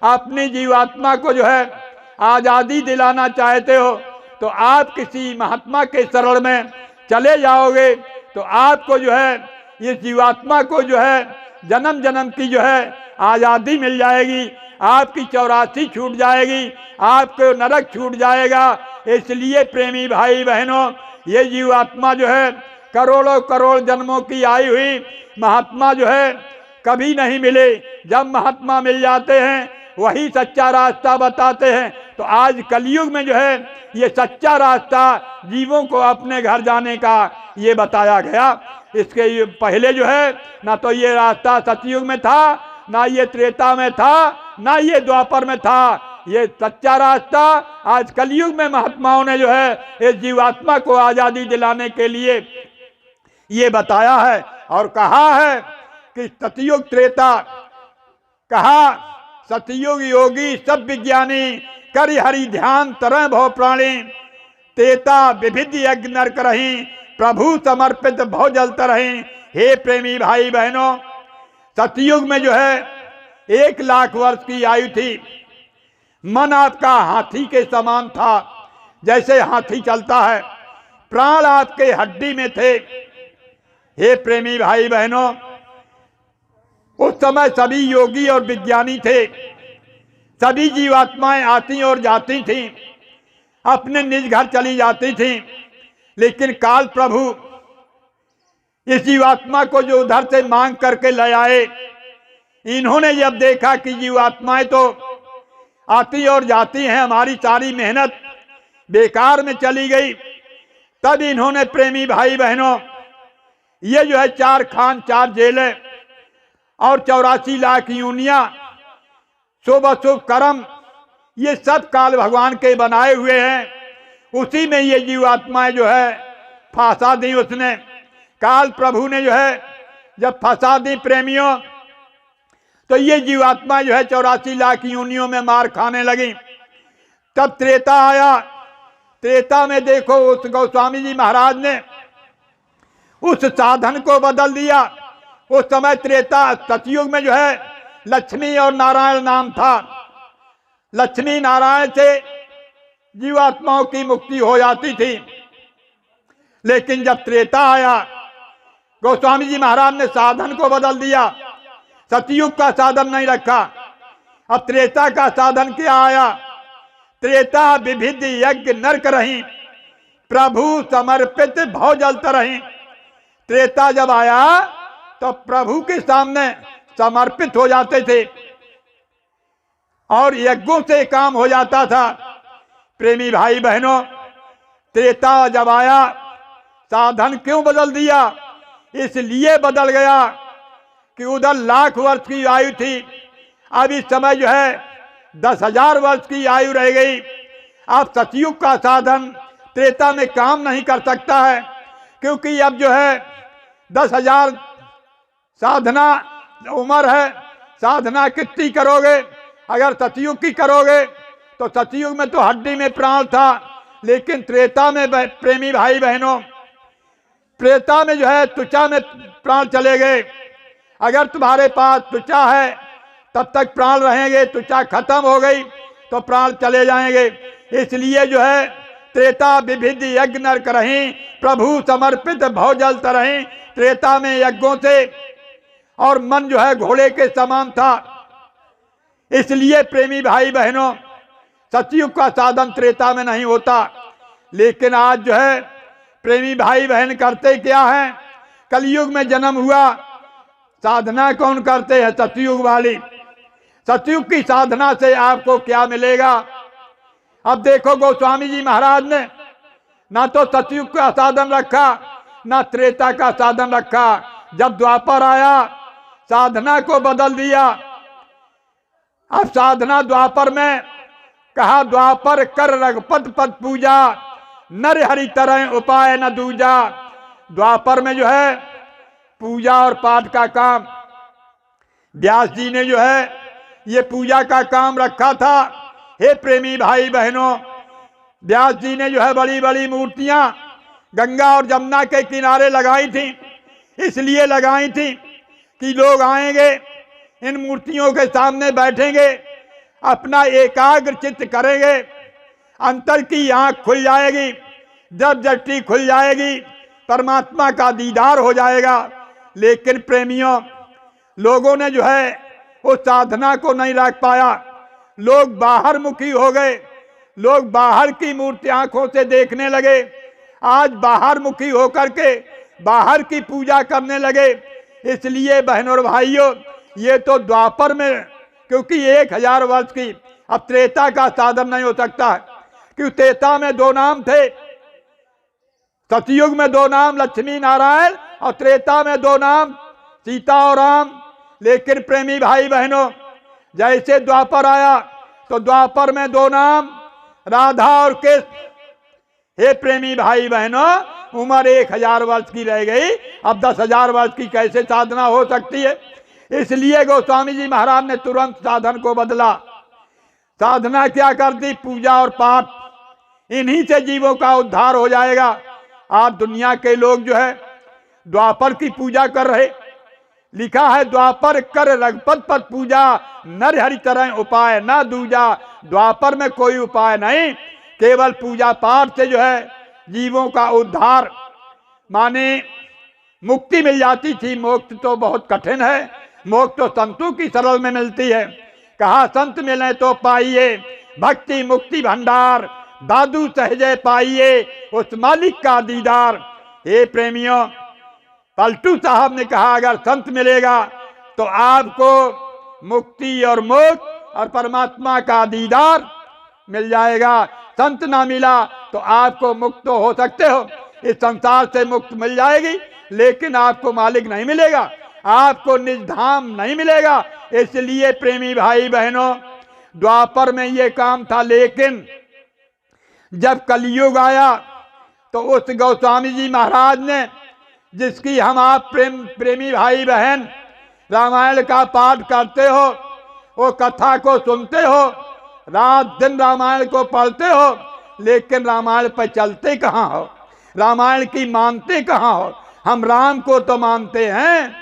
अपनी जीवात्मा को जो है आज़ादी दिलाना चाहते हो, तो आप किसी महात्मा के शरण में चले जाओगे तो आपको जो है इस जीवात्मा को जो है जन्म जन्म की जो है आज़ादी मिल जाएगी, आपकी 84 छूट जाएगी, आपको नरक छूट जाएगा। इसलिए प्रेमी भाई बहनों, ये जीवात्मा जो है करोड़ों करोड़ जन्मों की आई हुई महात्मा जो है कभी नहीं मिले। जब महात्मा मिल जाते हैं वही सच्चा रास्ता बताते हैं। तो आज कलयुग में जो है ये सच्चा रास्ता जीवों को अपने घर जाने का ये बताया गया। इसके पहले जो है ना तो ये रास्ता सतयुग में था, ना ये त्रेता में था, ना ये द्वापर में था। ये सच्चा रास्ता आज कलयुग में महात्माओं ने जो है इस जीवात्मा को आज़ादी दिलाने के लिए ये बताया है। और कहा है कि सतयुग त्रेता, कहा सतयुग योगी सब विज्ञानी, करि हरि ध्यान तरह भव प्राणी, तेता विविध यज्ञ नर करहीं, प्रभु समर्पित भव जल तरहीं। हे प्रेमी भाई बहनों, सतयुग में जो है 1 लाख वर्ष की आयु थी। मन आपका हाथी के समान था, जैसे हाथी चलता है, प्राण आपके हड्डी में थे। हे प्रेमी भाई बहनों, उस समय सभी योगी और विज्ञानी थे, सभी जीवात्माएं आती और जाती थीं, अपने निज घर चली जाती थीं। लेकिन काल प्रभु इस जीवात्मा को जो उधर से मांग करके ले आए, इन्होंने जब देखा कि जीवात्माएं तो आती और जाती हैं, हमारी सारी मेहनत बेकार में चली गई, तब इन्होंने प्रेमी भाई बहनों ये जो है 4 खान 4 जेलें और 84 लाख यूनियां शुभ अशुभ कर्म ये सब काल भगवान के बनाए हुए हैं। उसी में ये जीवात्माएं जो है फंसा दी उसने। काल प्रभु ने जो है जब फंसा दी प्रेमियों तो ये जीवात्मा जो है 84 लाख योनियों में मार खाने लगी। तब त्रेता आया। त्रेता में देखो उस गोस्वामी जी महाराज ने उस साधन को बदल दिया। उस समय त्रेता सतयुग में जो है लक्ष्मी और नारायण नाम था। लक्ष्मी नारायण से जीवात्माओं की मुक्ति हो जाती थी। लेकिन जब त्रेता आया गोस्वामी जी महाराज ने साधन को बदल दिया। सतयुग का साधन नहीं रखा। अब त्रेता का साधन क्या आया? त्रेता विविध यज्ञ नरक रही प्रभु समर्पित भव जलत रही। त्रेता जब आया तो प्रभु के सामने समर्पित हो जाते थे और यज्ञों से काम हो जाता था। प्रेमी भाई बहनों, त्रेता जब आया साधन क्यों बदल दिया? इसलिए बदल गया कि उधर लाख वर्ष की आयु थी, अब इस समय जो है 10,000 वर्ष की आयु रह गई। अब सतयुग का साधन त्रेता में काम नहीं कर सकता है, क्योंकि अब जो है 10,000 साधना उम्र है। साधना कितनी करोगे? अगर सतयुग की करोगे तो सतयुग में तो हड्डी में प्राण था, लेकिन त्रेता में प्रेमी भाई बहनों त्रेता में जो है त्वचा में प्राण चले गए। अगर तुम्हारे पास त्वचा है तब तक प्राण रहेंगे, त्वचा खत्म हो गई तो प्राण चले जाएंगे। इसलिए जो है त्रेता विविध यज्ञ नरक रही प्रभु समर्पित भव जलत रही। त्रेता में यज्ञों से और मन जो है घोड़े के समान था। इसलिए प्रेमी भाई बहनों सतयुग का साधन त्रेता में नहीं होता। लेकिन आज जो है प्रेमी भाई बहन करते क्या हैं? कलयुग में जन्म हुआ, साधना कौन करते हैं? सतयुग वाली। सतयुग की साधना से आपको क्या मिलेगा? अब देखो गोस्वामी जी महाराज ने ना तो सतयुग का साधन रखा ना त्रेता का साधन रखा। जब द्वापर आया साधना को बदल दिया। अब साधना द्वापर में कहा द्वापर कर रघुपत पद पूजा नर हरि तरह उपाय न दूजा। द्वापर में जो है पूजा और पाठ का काम व्यास जी ने जो है ये पूजा का काम रखा था। हे प्रेमी भाई बहनों, व्यास जी ने जो है बड़ी बड़ी मूर्तियां गंगा और जमुना के किनारे लगाई थी। इसलिए लगाई थी कि लोग आएंगे, इन मूर्तियों के सामने बैठेंगे, अपना एकाग्र चित्त करेंगे, अंतर की आंख खुल जाएगी। जब दृष्टि खुल जाएगी परमात्मा का दीदार हो जाएगा। लेकिन प्रेमियों लोगों ने जो है उस साधना को नहीं रख पाया। लोग बाहर मुखी हो गए। लोग बाहर की मूर्ति आंखों से देखने लगे। आज बाहर मुखी होकर के बाहर की पूजा करने लगे। इसलिए बहनों और भाइयों ये तो द्वापर में, क्योंकि 1000 वर्ष की, अब त्रेता का साधन नहीं हो सकता है। क्योंकि त्रेता में 2 नाम थे, सतयुग में 2 नाम लक्ष्मी नारायण और त्रेता में 2 नाम सीता और राम। लेकिन प्रेमी भाई बहनों जैसे द्वापर आया तो द्वापर में 2 नाम राधा और कृष्ण। हे प्रेमी भाई बहनों उम्र 1000 वर्ष की रह गई, अब 10,000 वर्ष की कैसे साधना हो सकती है? इसलिए गोस्वामी जी महाराज ने तुरंत साधन को बदला। साधना क्या करती? पूजा और पाठ। इन्हीं से जीवों का उद्धार हो जाएगा। आज दुनिया के लोग जो है द्वापर की पूजा कर रहे। लिखा है द्वापर कर रघुपत पद पूजा नर हरि तरह उपाय ना दूजा। द्वापर में कोई उपाय नहीं, केवल पूजा पाठ से जो है जीवों का उद्धार माने मुक्ति मिल जाती थी। मोक्ष तो बहुत कठिन है, मोक्ष तो संतों की सरल में मिलती है। कहा संत मिले तो पाइए भक्ति मुक्ति भंडार, दादू सहजे पाइए उस मालिक का दीदार। हे प्रेमियों पलटू साहब ने कहा अगर संत मिलेगा तो आपको मुक्ति और मोक्ष और परमात्मा का दीदार मिल जाएगा। संत ना मिला तो आपको मुक्त तो हो सकते हो, इस संसार से मुक्त मिल जाएगी, लेकिन आपको मालिक नहीं मिलेगा, आपको निज धाम नहीं मिलेगा। इसलिए प्रेमी भाई बहनों, द्वापर में ये काम था, लेकिन जब कलयुग आया तो उस गोस्वामी जी महाराज ने, जिसकी हम आप प्रेमी भाई बहन रामायण का पाठ करते हो, वो कथा को सुनते हो, रात दिन रामायण को पढ़ते हो, लेकिन रामायण पर चलते कहाँ हो, रामायण की मानते कहाँ हो। हम राम को तो मानते हैं,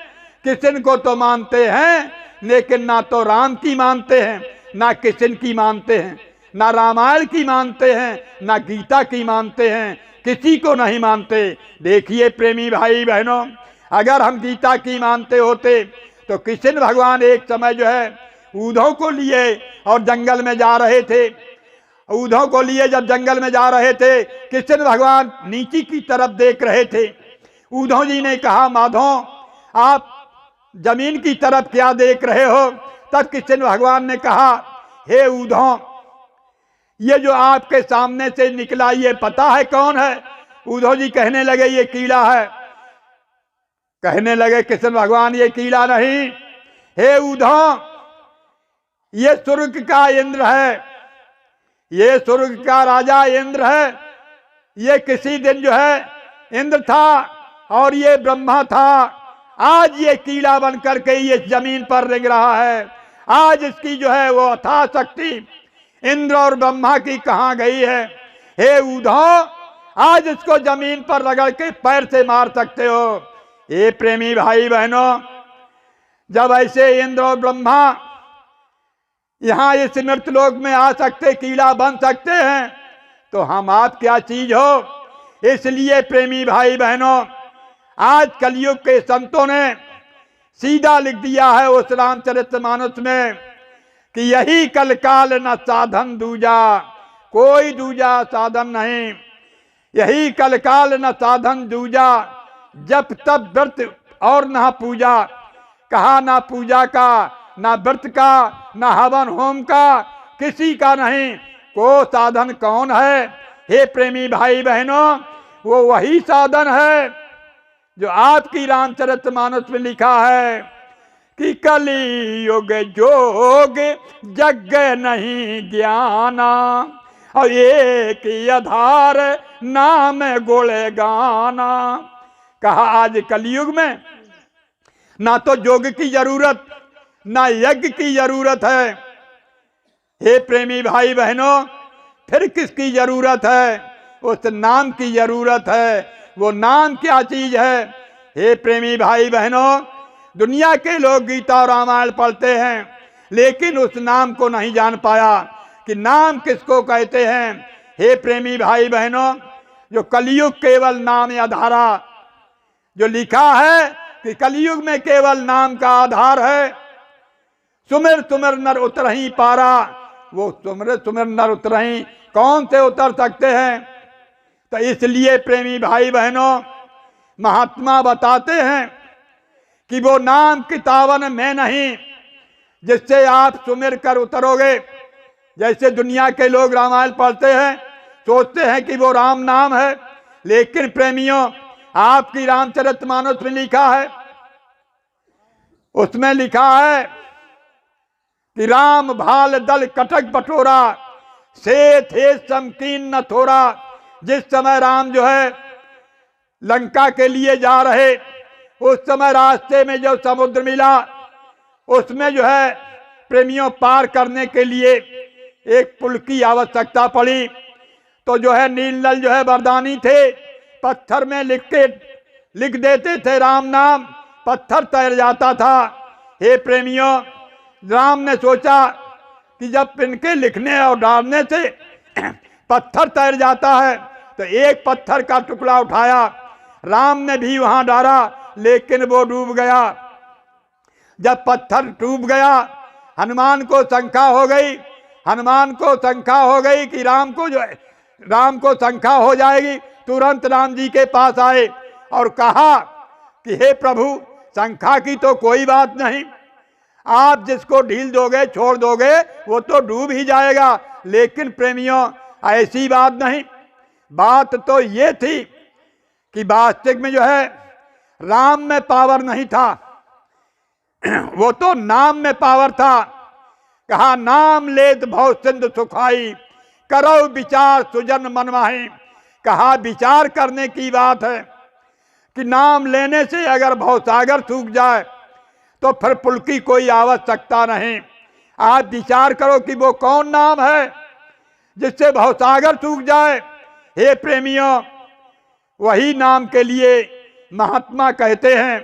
कृष्ण को तो मानते हैं, लेकिन ना तो राम की मानते हैं, ना कृष्ण की मानते हैं, ना रामायण की मानते हैं, ना गीता की मानते हैं, किसी को नहीं मानते। देखिए प्रेमी भाई बहनों, अगर हम गीता की मानते होते तो कृष्ण भगवान एक समय जो है ऊधों को लिए और जंगल में जा रहे थे, ऊधों को लिए जब जंगल में जा रहे थे, कृष्ण भगवान नीचे की तरफ देख रहे थे। ऊधों जी ने कहा, माधो आप जमीन की तरफ क्या देख रहे हो? तब कृष्ण भगवान ने कहा, हे ऊधों, ये जो आपके सामने से निकला ये पता है कौन है? ऊधों जी कहने लगे, ये कीड़ा है। कहने लगे कृष्ण भगवान, ये कीड़ा नहीं, हे ऊधों, ये स्वर्ग का इंद्र है, ये स्वर्ग का राजा इंद्र है। ये किसी दिन जो है इंद्र था और ये ब्रह्मा था, आज ये कीड़ा बन करके ये जमीन पर रेंग रहा है। आज इसकी जो है वो अथाह शक्ति इंद्र और ब्रह्मा की कहाँ गई है? हे ऊधों, आज इसको जमीन पर रगड़ के पैर से मार सकते हो। ये प्रेमी भाई बहनों, जब ऐसे इंद्र और ब्रह्मा यहाँ इस मृतलोक में आ सकते, कीड़ा बन सकते हैं, तो हम आप क्या चीज हो। इसलिए प्रेमी भाई बहनों, आज कलयुग के संतों ने सीधा लिख दिया है उस रामचरितमानस में कि यही कलकाल न साधन दूजा, कोई दूजा साधन नहीं। यही कलकाल न साधन दूजा, जब तब व्रत और न पूजा। कहा ना पूजा का, ना व्रत का, ना हवन होम का, किसी का नहीं। को साधन कौन है? हे प्रेमी भाई बहनों, वो वही साधन है जो आपकी रामचरितमानस में लिखा है कि कलियुग जोग जग नहीं ज्ञाना, और एक आधार नाम गुण गाना। कहा आज कलयुग में ना तो जोग की जरूरत, ना यज्ञ की जरूरत है। हे प्रेमी भाई बहनों, फिर किसकी जरूरत है? उस नाम की जरूरत है। वो नाम क्या चीज है? हे प्रेमी भाई बहनों, दुनिया के लोग गीता और रामायण पढ़ते हैं, लेकिन उस नाम को नहीं जान पाया कि नाम किसको कहते हैं। हे प्रेमी भाई बहनों, जो कलयुग केवल नाम या धारा, जो लिखा है कि कलयुग में केवल नाम का आधार है। सुमिर सुमिर नर उतरही पारा, वो सुमिर सुमिर नर उतरही कौन से उतर सकते हैं? तो इसलिए प्रेमी भाई बहनों, महात्मा बताते हैं कि वो नाम किताबन में नहीं जिससे आप सुमिर कर उतरोगे। जैसे दुनिया के लोग रामायण पढ़ते हैं, सोचते हैं कि वो राम नाम है, लेकिन प्रेमियों, आपकी रामचरितमानस में लिखा है, उसमें लिखा है कि राम भाल दल कटक बटोरा, से थे समकीन न थोड़ा। जिस समय राम जो है लंका के लिए जा रहे, उस समय रास्ते में जो समुद्र मिला, उसमें जो है प्रेमियों पार करने के लिए एक पुल की आवश्यकता पड़ी। तो जो है नीलनल जो है वरदानी थे, पत्थर में लिख देते थे राम नाम, पत्थर तैर जाता था। हे प्रेमियों, राम ने सोचा कि जब इनके लिखने और डालने से पत्थर तैर जाता है, तो एक पत्थर का टुकड़ा उठाया, राम ने भी वहां डाला, लेकिन वो डूब गया। जब पत्थर डूब गया, हनुमान को शंका हो गई, हनुमान को शंका हो गई कि राम को शंका हो जाएगी। तुरंत राम जी के पास आए और कहा कि हे प्रभु, शंका की तो कोई बात नहीं, आप जिसको ढील दोगे, छोड़ दोगे, वो तो डूब ही जाएगा। लेकिन प्रेमियों, ऐसी बात नहीं। बात तो ये थी कि वास्तविक में जो है राम में पावर नहीं था, वो तो नाम में पावर था। कहा नाम लेत भव सिंधु सुखाई, करो विचार सुजन मन माही। कहा विचार करने की बात है कि नाम लेने से अगर भवसागर सूख जाए तो फिर पुल की कोई आवश्यकता नहीं। आप विचार करो कि वो कौन नाम है जिससे भवसागर सूख जाए। हे प्रेमियों, वही नाम के लिए महात्मा कहते हैं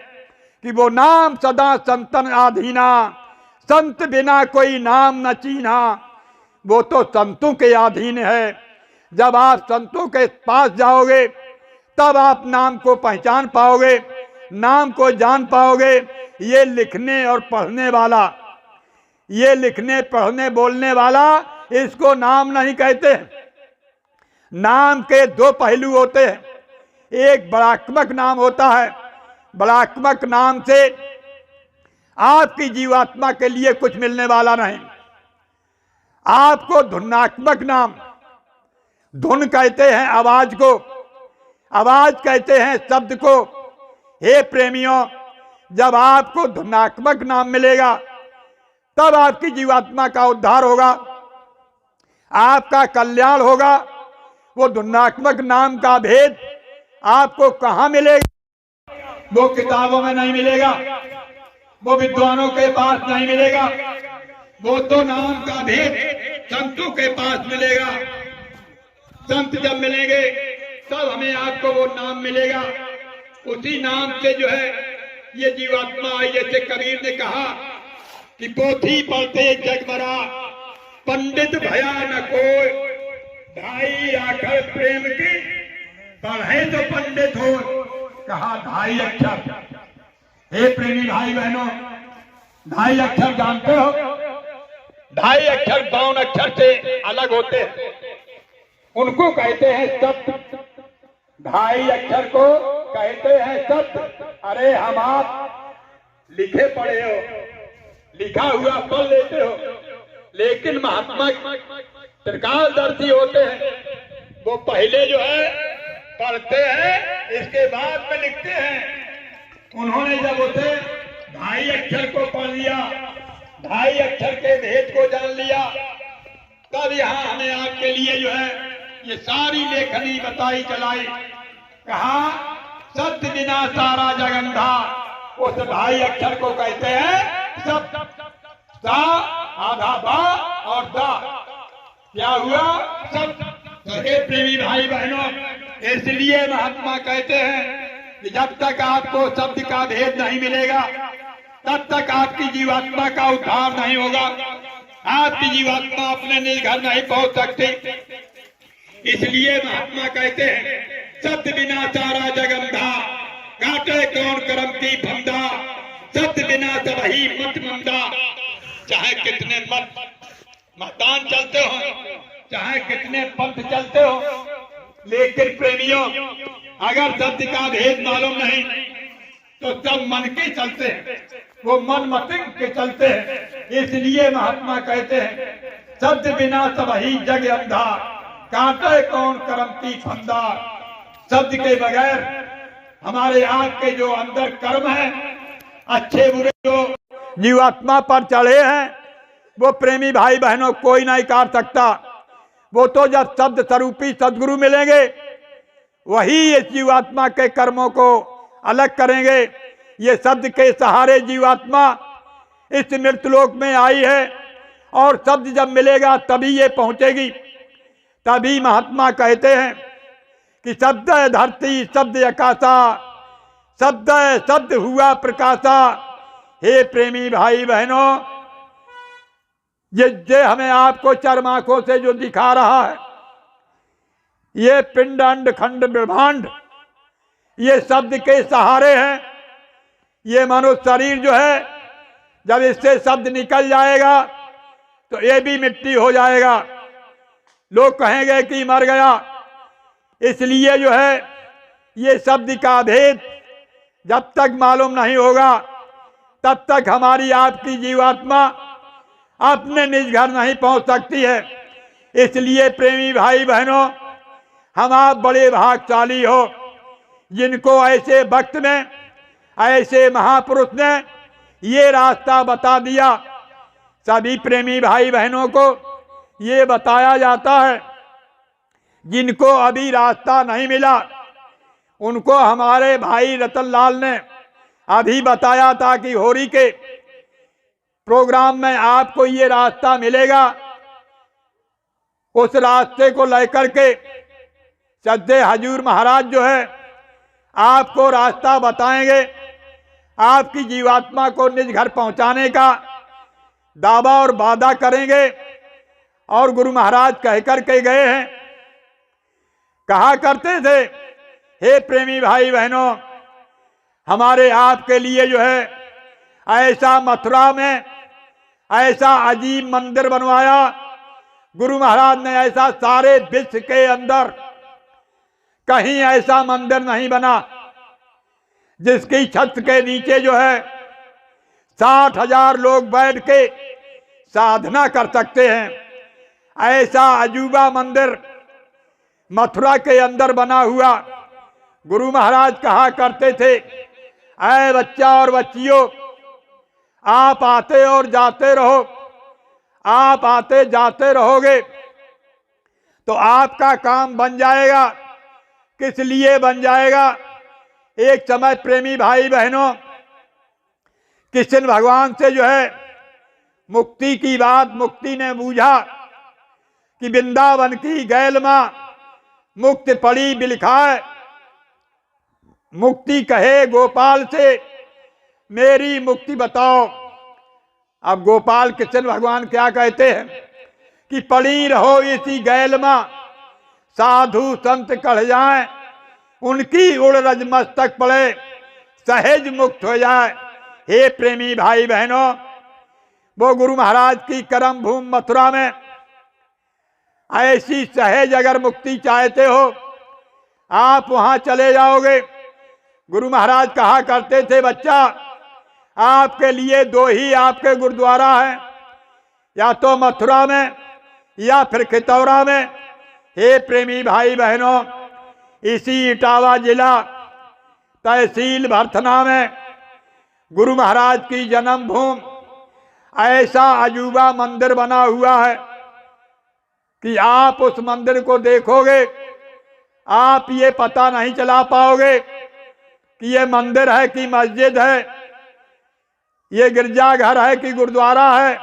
कि वो नाम सदा संतन आधीना, संत बिना कोई नाम न चीना। वो तो संतों के अधीन है। जब आप संतों के पास जाओगे तब आप नाम को पहचान पाओगे, नाम को जान पाओगे। ये लिखने और पढ़ने वाला, ये लिखने पढ़ने बोलने वाला, इसको नाम नहीं कहते। नाम के दो पहलू होते हैं। एक बड़ात्मक नाम होता है। बड़ात्मक नाम से आपकी जीवात्मा के लिए कुछ मिलने वाला नहीं। आपको धुनात्मक नाम, धुन कहते हैं आवाज को, आवाज कहते हैं शब्द को। हे प्रेमियों, जब आपको धुनात्मक नाम मिलेगा तब आपकी जीवात्मा का उद्धार होगा, आपका कल्याण होगा। वो धुनात्मक नाम का भेद आपको कहाँ मिलेगा? वो किताबों में नहीं मिलेगा, वो विद्वानों के पास नहीं मिलेगा। वो तो नाम का भेद संतों के पास मिलेगा। संत जब मिलेंगे तब हमें आपको वो नाम मिलेगा। उसी नाम से जो है ये जीवात्मा आई। जैसे कबीर ने कहा कि पोथी पढ़ते जग मरा, पंडित भया न कोई, ढाई आखर प्रेम की पढ़े तो पंडित हो। कहा ढाई अक्षर। हे प्रेमी भाई बहनों, ढाई अक्षर जानते हो? ढाई अक्षर 52 अक्षर से अलग होते हैं, उनको कहते हैं शब्द। ढाई अक्षर को कहते हैं शब्द। अरे हम आप लिखे पढ़े हो, लिखा हुआ पढ़ लेते हो, लेकिन महात्मा त्रिकालदर्शी होते हैं। वो पहले जो है पढ़ते हैं, इसके बाद में लिखते हैं। उन्होंने जब उसे ढाई अक्षर को पढ़ लिया, ढाई अक्षर के भेद को जान लिया, तब यहाँ हमें आपके लिए जो है ये सारी लेखनी बताई चलाई। कहा सत्य बिना सारा जगंधा, उस ढाई अक्षर को कहते हैं सत्य। सा आधा बा और दा, क्या हुआ? सत्य। सगे प्रेमी भाई बहनों, इसलिए महात्मा कहते हैं कि जब तक आपको शब्द का भेद नहीं मिलेगा तब तक आपकी जीवात्मा का उद्धार नहीं होगा। आपकी जीवात्मा अपने निज घर नहीं पहुंच सकती। इसलिए महात्मा कहते हैं सत्य बिना सारा जगंधा, काटे कौन करम की फंदा, सत्य बिना सब ही मत मंदा। चाहे कितने मतदान चलते हो, चाहे कितने पंथ चलते हो, लेकिन प्रेमियों अगर सत्य का भेद मालूम नहीं तो सब मन के चलते हैं, वो मन मतिक के चलते हैं। इसलिए महात्मा कहते हैं सत्य बिना सब ही जग अंधा, काटे कौन करम की फंदा। शब्द के बगैर हमारे आपके जो अंदर कर्म है, अच्छे बुरे जो जीवात्मा पर चढ़े हैं, वो प्रेमी भाई बहनों कोई नहीं काट सकता। वो तो जब शब्द स्वरूपी सदगुरु मिलेंगे वही इस जीवात्मा के कर्मों को अलग करेंगे। ये शब्द के सहारे जीवात्मा इस मृतलोक में आई है, और शब्द जब मिलेगा तभी ये पहुंचेगी। तभी महात्मा कहते हैं कि शब्द है धरती, शब्द आकाशा, शब्द है शब्द हुआ प्रकाशा। हे प्रेमी भाई बहनों, ये हमें आपको चरम आंखों से जो दिखा रहा है, ये पिंड अंड खंड ब्रह्मांड, ये शब्द के सहारे हैं। ये मनुष्य शरीर जो है जब इससे शब्द निकल जाएगा तो ये भी मिट्टी हो जाएगा। लोग कहेंगे कि मर गया। इसलिए जो है ये शब्द का भेद जब तक मालूम नहीं होगा तब तक हमारी आपकी जीवात्मा अपने निज घर नहीं पहुंच सकती है। इसलिए प्रेमी भाई बहनों, हम आप बड़े भाग्यशाली हो। जिनको ऐसे वक्त में ऐसे महापुरुष ने ये रास्ता बता दिया, सभी प्रेमी भाई बहनों को ये बताया जाता है। जिनको अभी रास्ता नहीं मिला उनको हमारे भाई रतनलाल ने अभी बताया था कि होरी के प्रोग्राम में आपको ये रास्ता मिलेगा। उस रास्ते को लेकर के सद्दे हजूर महाराज जो है आपको रास्ता बताएंगे, आपकी जीवात्मा को निज घर पहुंचाने का दावा और वादा करेंगे। और गुरु महाराज कहकर के गए हैं, कहा करते थे, हे प्रेमी भाई बहनों, हमारे आपके लिए जो है ऐसा मथुरा में ऐसा अजीब मंदिर बनवाया। गुरु महाराज ने ऐसा सारे विश्व के अंदर कहीं ऐसा मंदिर नहीं बना जिसकी छत के नीचे जो है 60,000 लोग बैठ के साधना कर सकते हैं। ऐसा अजूबा मंदिर मथुरा के अंदर बना हुआ। गुरु महाराज कहा करते थे, ऐ बच्चा और बच्चियों, आप आते और जाते रहो, आप आते जाते रहोगे तो आपका काम बन जाएगा। किस लिए बन जाएगा? एक समय प्रेमी भाई बहनों कृष्ण भगवान से जो है मुक्ति की बात, मुक्ति ने बूझा कि वृंदावन की गैल मां मुक्त पड़ी बिलखाए, मुक्ति कहे गोपाल से मेरी मुक्ति बताओ। अब गोपाल कृष्ण भगवान क्या कहते हैं कि पड़ी रहो इसी गैल मां, साधु संत कढ़ जाए, उनकी उड़ रज मस्तक पड़े, सहज मुक्त हो जाए। हे प्रेमी भाई बहनों, वो गुरु महाराज की करम भूमि मथुरा में ऐसी सहज अगर मुक्ति चाहते हो आप वहां चले जाओगे। गुरु महाराज कहा करते थे, बच्चा आपके लिए 2 ही आपके गुरुद्वारा हैं, या तो मथुरा में या फिर खितौरा में। हे प्रेमी भाई बहनों, इसी इटावा जिला तहसील भरथना में गुरु महाराज की जन्मभूमि ऐसा अजूबा मंदिर बना हुआ है कि आप उस मंदिर को देखोगे आप ये पता नहीं चला पाओगे कि ये मंदिर है कि मस्जिद है, ये गिरजाघर है कि गुरुद्वारा है।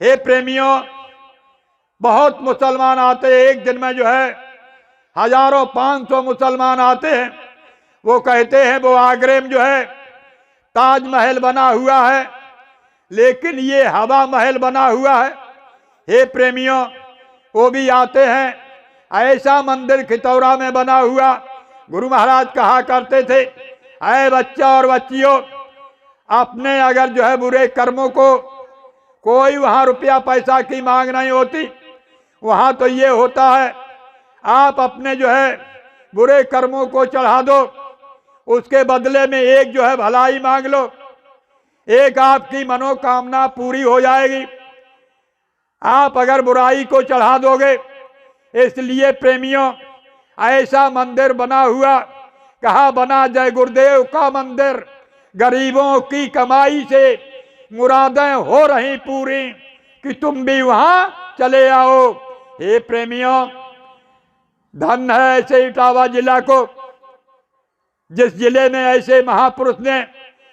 हे प्रेमियों, बहुत मुसलमान आते हैं, एक दिन में जो है हजारों 500 मुसलमान आते हैं। वो कहते हैं वो आगरे में जो है ताजमहल बना हुआ है, लेकिन ये हवा महल बना हुआ है। हे प्रेमियों, वो भी आते हैं, ऐसा मंदिर खितौरा में बना हुआ। गुरु महाराज कहा करते थे, ऐ बच्चा और बच्चियों, अपने अगर जो है बुरे कर्मों को, कोई वहां रुपया पैसा की मांग नहीं होती, वहां तो ये होता है आप अपने जो है बुरे कर्मों को चढ़ा दो, उसके बदले में एक जो है भलाई मांग लो, एक आपकी मनोकामना पूरी हो जाएगी। आप अगर बुराई को चढ़ा दोगे, इसलिए प्रेमियों ऐसा मंदिर बना हुआ, कहा बना जय गुरुदेव का मंदिर, गरीबों की कमाई से मुरादें हो रही पूरी, कि तुम भी वहां चले आओ। हे प्रेमियों, धन है ऐसे इटावा जिला को, जिस जिले में ऐसे महापुरुष ने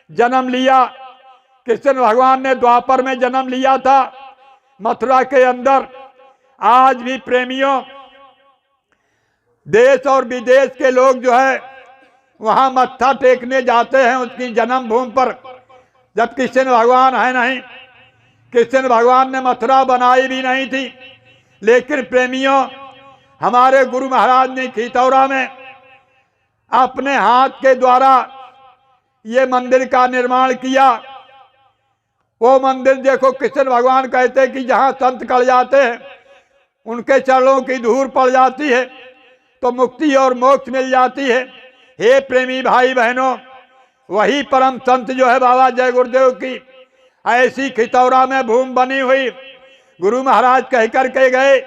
जन्म लिया। कृष्ण भगवान ने द्वापर में जन्म लिया था मथुरा के अंदर। आज भी प्रेमियों देश और विदेश के लोग जो है वहां मत्था टेकने जाते हैं उसकी जन्मभूमि पर, जब कृष्ण भगवान है नहीं। कृष्ण भगवान ने मथुरा बनाई भी नहीं थी, लेकिन प्रेमियों हमारे गुरु महाराज ने खितौरा में अपने हाथ के द्वारा ये मंदिर का निर्माण किया। वो मंदिर देखो, कृष्ण भगवान कहते हैं कि जहां संत कल जाते हैं उनके चरणों की धूल पड़ जाती है तो मुक्ति और मोक्ष मिल जाती है। हे प्रेमी भाई बहनों, वही परम संत जो है बाबा जय गुरुदेव की ऐसी खितौरा में भूमि बनी हुई। गुरु महाराज कह कर के गए,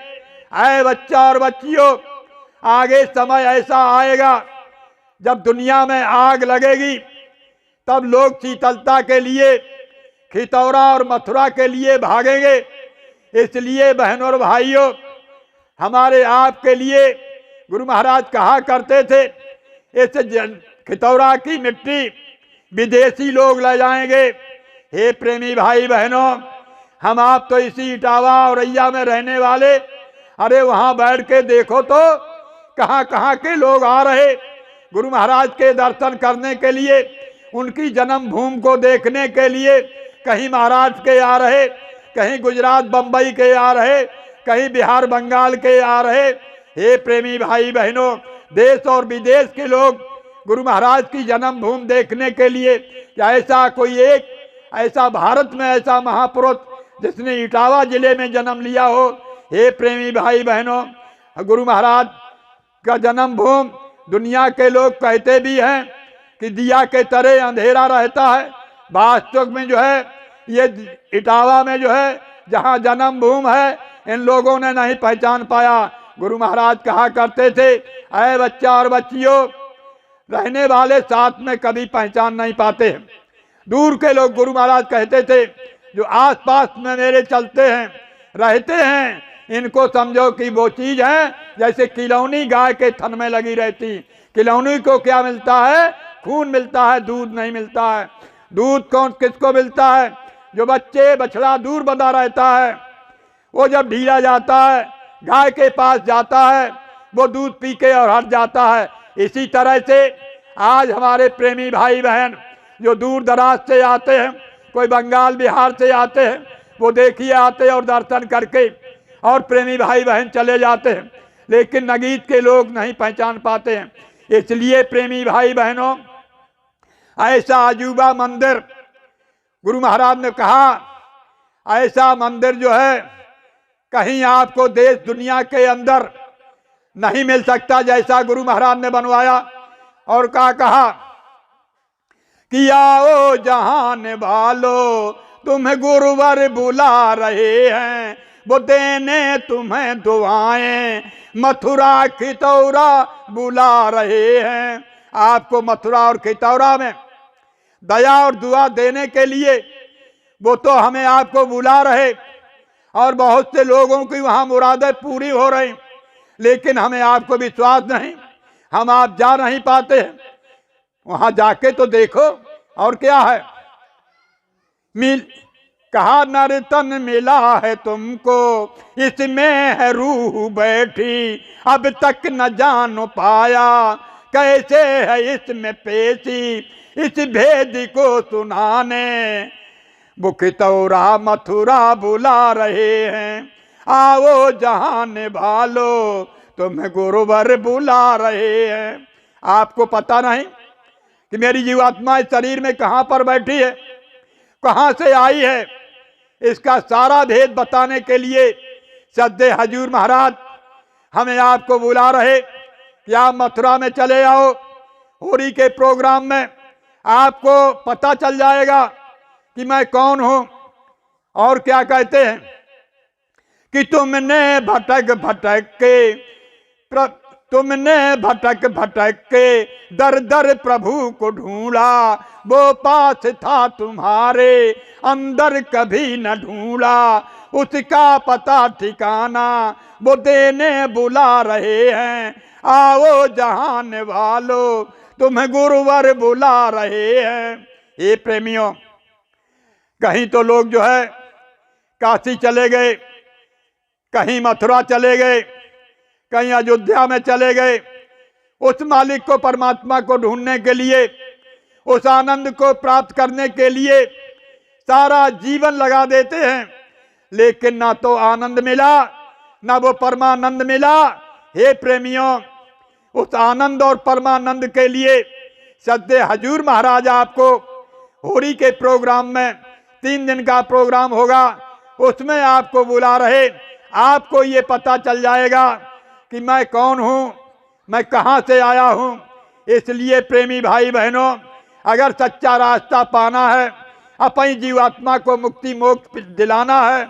ऐ बच्चा और बच्चियों, आगे समय ऐसा आएगा जब दुनिया में आग लगेगी तब लोग शीतलता के लिए खितौरा और मथुरा के लिए भागेंगे। इसलिए बहनों और भाइयों, हमारे आपके लिए गुरु महाराज कहा करते थे, इस खितौरा की मिट्टी विदेशी लोग ले जाएंगे। हे प्रेमी भाई बहनों, हम आप तो इसी इटावा और रैया में रहने वाले, अरे वहां बैठ के देखो तो कहां कहां के लोग आ रहे गुरु महाराज के दर्शन करने के लिए, उनकी जन्मभूमि को देखने के लिए। कहीं महाराष्ट्र के आ रहे, कहीं गुजरात बंबई के आ रहे, कहीं बिहार बंगाल के आ रहे। हे प्रेमी भाई बहनों, देश और विदेश के लोग गुरु महाराज की जन्मभूमि देखने के लिए, क्या ऐसा कोई एक ऐसा भारत में ऐसा महापुरुष जिसने इटावा जिले में जन्म लिया हो? हे प्रेमी भाई बहनों, गुरु महाराज का जन्मभूमि दुनिया के लोग कहते भी हैं कि दिया के तरह अंधेरा रहता है। वास्तव में जो है ये इटावा में जो है जहाँ जन्मभूमि है, इन लोगों ने नहीं पहचान पाया। गुरु महाराज कहा करते थे, ऐ बच्चा और बच्चियों, रहने वाले साथ में कभी पहचान नहीं पाते हैं। दूर के लोग गुरु महाराज कहते थे जो आस पास में मेरे चलते हैं रहते हैं, इनको समझो कि वो चीज है जैसे किलौनी गाय के थन में लगी रहती। किलौनी को क्या मिलता है? खून मिलता है, दूध नहीं मिलता है। दूध कौन किसको मिलता है? जो बच्चे बछड़ा दूर बंधा रहता है, वो जब ढीला जाता है गाय के पास जाता है, वो दूध पी के और हट जाता है। इसी तरह से आज हमारे प्रेमी भाई बहन जो दूर दराज से आते हैं, कोई बंगाल बिहार से आते हैं, वो देखिए आते और दर्शन करके और प्रेमी भाई बहन चले जाते हैं, लेकिन नगीत के लोग नहीं पहचान पाते हैं। इसलिए प्रेमी भाई बहनों, ऐसा अजूबा मंदिर गुरु महाराज ने कहा, ऐसा मंदिर जो है कहीं आपको देश दुनिया के अंदर नहीं मिल सकता जैसा गुरु महाराज ने बनवाया। और क्या कहा कि आओ जहान वालो तुम्हें गुरुवर बुला रहे हैं, वो देने तुम्हें दुआएं मथुरा खितौरा बुला रहे हैं। आपको मथुरा और खितौरा में दया और दुआ देने के लिए वो तो हमें आपको बुला रहे, और बहुत से लोगों की वहां मुरादें पूरी हो रही, लेकिन हमें आपको विश्वास नहीं, हम आप जा नहीं पाते हैं। वहां जाके तो देखो। और क्या है? मिल कहा नर्तन मिला है तुमको, इसमें है रूह बैठी, अब तक न जान पाया कैसे है इसमें पेशी, इस भेद को सुनाने वो खितौरा मथुरा बुला रहे हैं। आओ जहान वालो तुम्हें गुरुवर बुला रहे हैं। आपको पता नहीं कि मेरी जीवात्मा इस शरीर में कहां पर बैठी है, कहां से आई है? इसका सारा भेद बताने के लिए सद्दे हजूर महाराज हमें आपको बुला रहे कि आप मथुरा में चले आओ। होरी के प्रोग्राम में आपको पता चल जाएगा कि मैं कौन हूं। और क्या कहते हैं कि तुमने भटक भटक के दर दर प्रभु को ढूंढा, वो पास था तुम्हारे अंदर कभी न ढूंढा, उसका पता ठिकाना वो देने बुला रहे हैं। आओ जहान वालो तुम्हें गुरुवर बुला रहे हैं। ये प्रेमियों, कहीं तो लोग जो है काशी चले गए, कहीं मथुरा चले गए, कहीं अयोध्या में चले गए, उस मालिक को परमात्मा को ढूंढने के लिए, उस आनंद को प्राप्त करने के लिए सारा जीवन लगा देते हैं, लेकिन ना तो आनंद मिला ना वो परमानंद मिला। हे प्रेमियों, उस आनंद और परमानंद के लिए सद्दे हजूर महाराज आपको होरी के प्रोग्राम में 3 दिन का प्रोग्राम होगा, उसमें आपको बुला रहे। आपको ये पता चल जाएगा कि मैं कौन हूँ, मैं कहाँ से आया हूँ। इसलिए प्रेमी भाई बहनों, अगर सच्चा रास्ता पाना है, अपनी जीवात्मा को मुक्ति मोक्ष दिलाना है,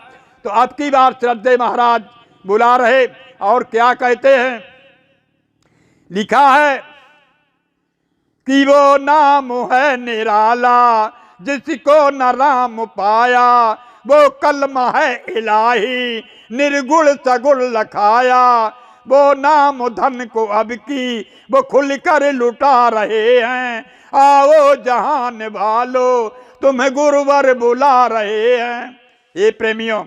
तो अब की बार श्रद्धे महाराज बुला रहे। और क्या कहते हैं? लिखा है कि वो नाम है निराला जिसको न राम पाया, वो कलमा है इलाही निर्गुण सगुण लखाया। वो नाम धन को अब की वो खुल कर लुटा रहे हैं, आओ जहान वालो तुम्हें गुरुवर बुला रहे हैं। ये प्रेमियों,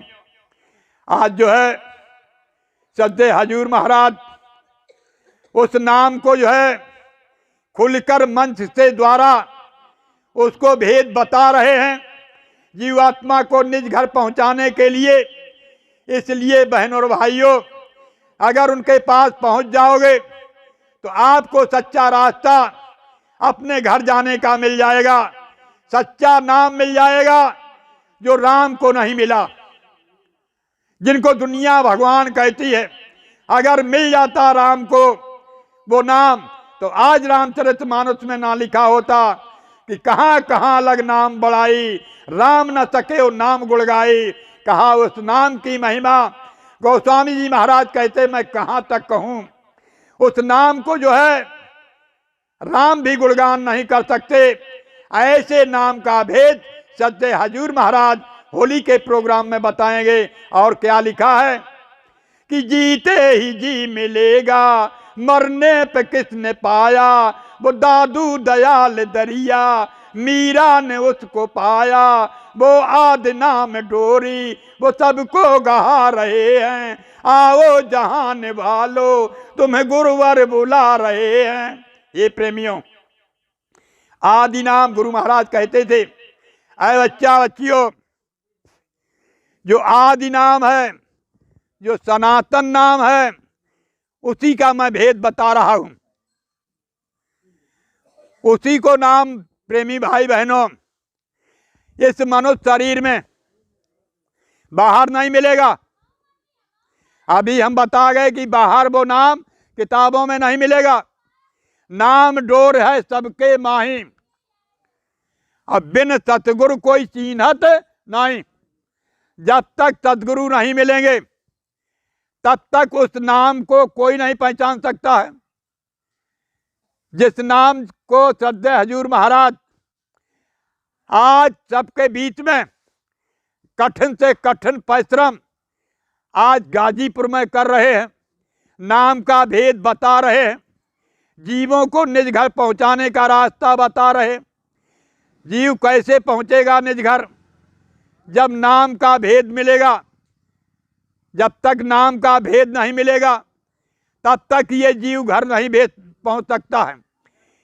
आज जो है सद्दे हजूर महाराज उस नाम को जो है खुलकर मंच से द्वारा उसको भेद बता रहे हैं जीवात्मा को निज घर पहुंचाने के लिए। इसलिए बहनों और भाइयों, अगर उनके पास पहुंच जाओगे तो आपको सच्चा रास्ता अपने घर जाने का मिल जाएगा, सच्चा नाम मिल जाएगा जो राम को नहीं मिला, जिनको दुनिया भगवान कहती है। अगर मिल जाता राम को वो नाम, तो आज रामचरितमानस में ना लिखा होता कि कहां कहां लग नाम बढ़ाई, राम न सके वो नाम गुण गाई। कहा उस नाम की महिमा, गोस्वामी जी महाराज कहते मैं कहां तक कहूं। उस नाम को जो है राम भी गुणगान नहीं कर सकते। ऐसे नाम का भेद सद्दे हजूर महाराज होली के प्रोग्राम में बताएंगे। और क्या लिखा है कि जीते ही जी मिलेगा, मरने पे किसने पाया, वो दादू दयाल दरिया मीरा ने उसको पाया। वो आदि नाम डोरी वो सबको गहा रहे हैं, आओ जहान वालो तुम्हें गुरुवर बुला रहे हैं। ये प्रेमियों, आदि नाम गुरु महाराज कहते थे, अरे बच्चा बच्चियों, जो आदि नाम है, जो सनातन नाम है, उसी का मैं भेद बता रहा हूं। उसी को नाम प्रेमी भाई बहनों इस मनुष्य शरीर में बाहर नहीं मिलेगा। अभी हम बता गए कि बाहर वो नाम किताबों में नहीं मिलेगा। नाम डोर है सबके माही, अब बिन सतगुरु कोई चीन्हत नहीं। जब तक सतगुरु नहीं मिलेंगे तब तक उस नाम को कोई नहीं पहचान सकता है। जिस नाम को सद्दे हजूर महाराज आज सबके बीच में कठिन से कठिन परिश्रम आज गाजीपुर में कर रहे हैं, नाम का भेद बता रहे हैं, जीवों को निज घर पहुंचाने का रास्ता बता रहे। जीव कैसे पहुंचेगा निज घर? जब नाम का भेद मिलेगा। जब तक नाम का भेद नहीं मिलेगा तब तक ये जीव घर नहीं भेद पहुंच सकता है।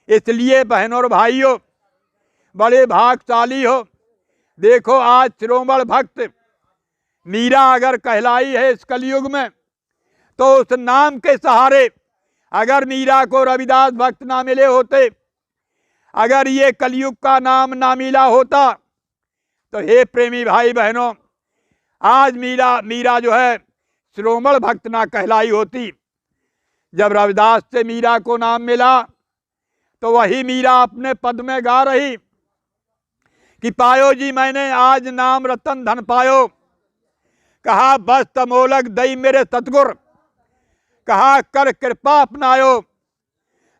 इसलिए बहनों और भाइयों, बड़े भागशाली हो। देखो आज शिरोमणि भक्त मीरा अगर कहलाई है इस कलयुग में, तो उस नाम के सहारे अगर मीरा को रविदास भक्त ना मिले होते, अगर ये कलयुग का नाम ना मिला होता, तो हे प्रेमी भाई बहनों, आज मीरा जो है शिरोमणि भक्त ना कहलाई होती। जब रविदास से मीरा को नाम मिला तो वही मीरा अपने पद में गा रही कि पायो जी मैंने आज नाम रतन धन पायो, कहा बस तमोलक दई मेरे सतगुर, कहा कर कृपा अपनायो,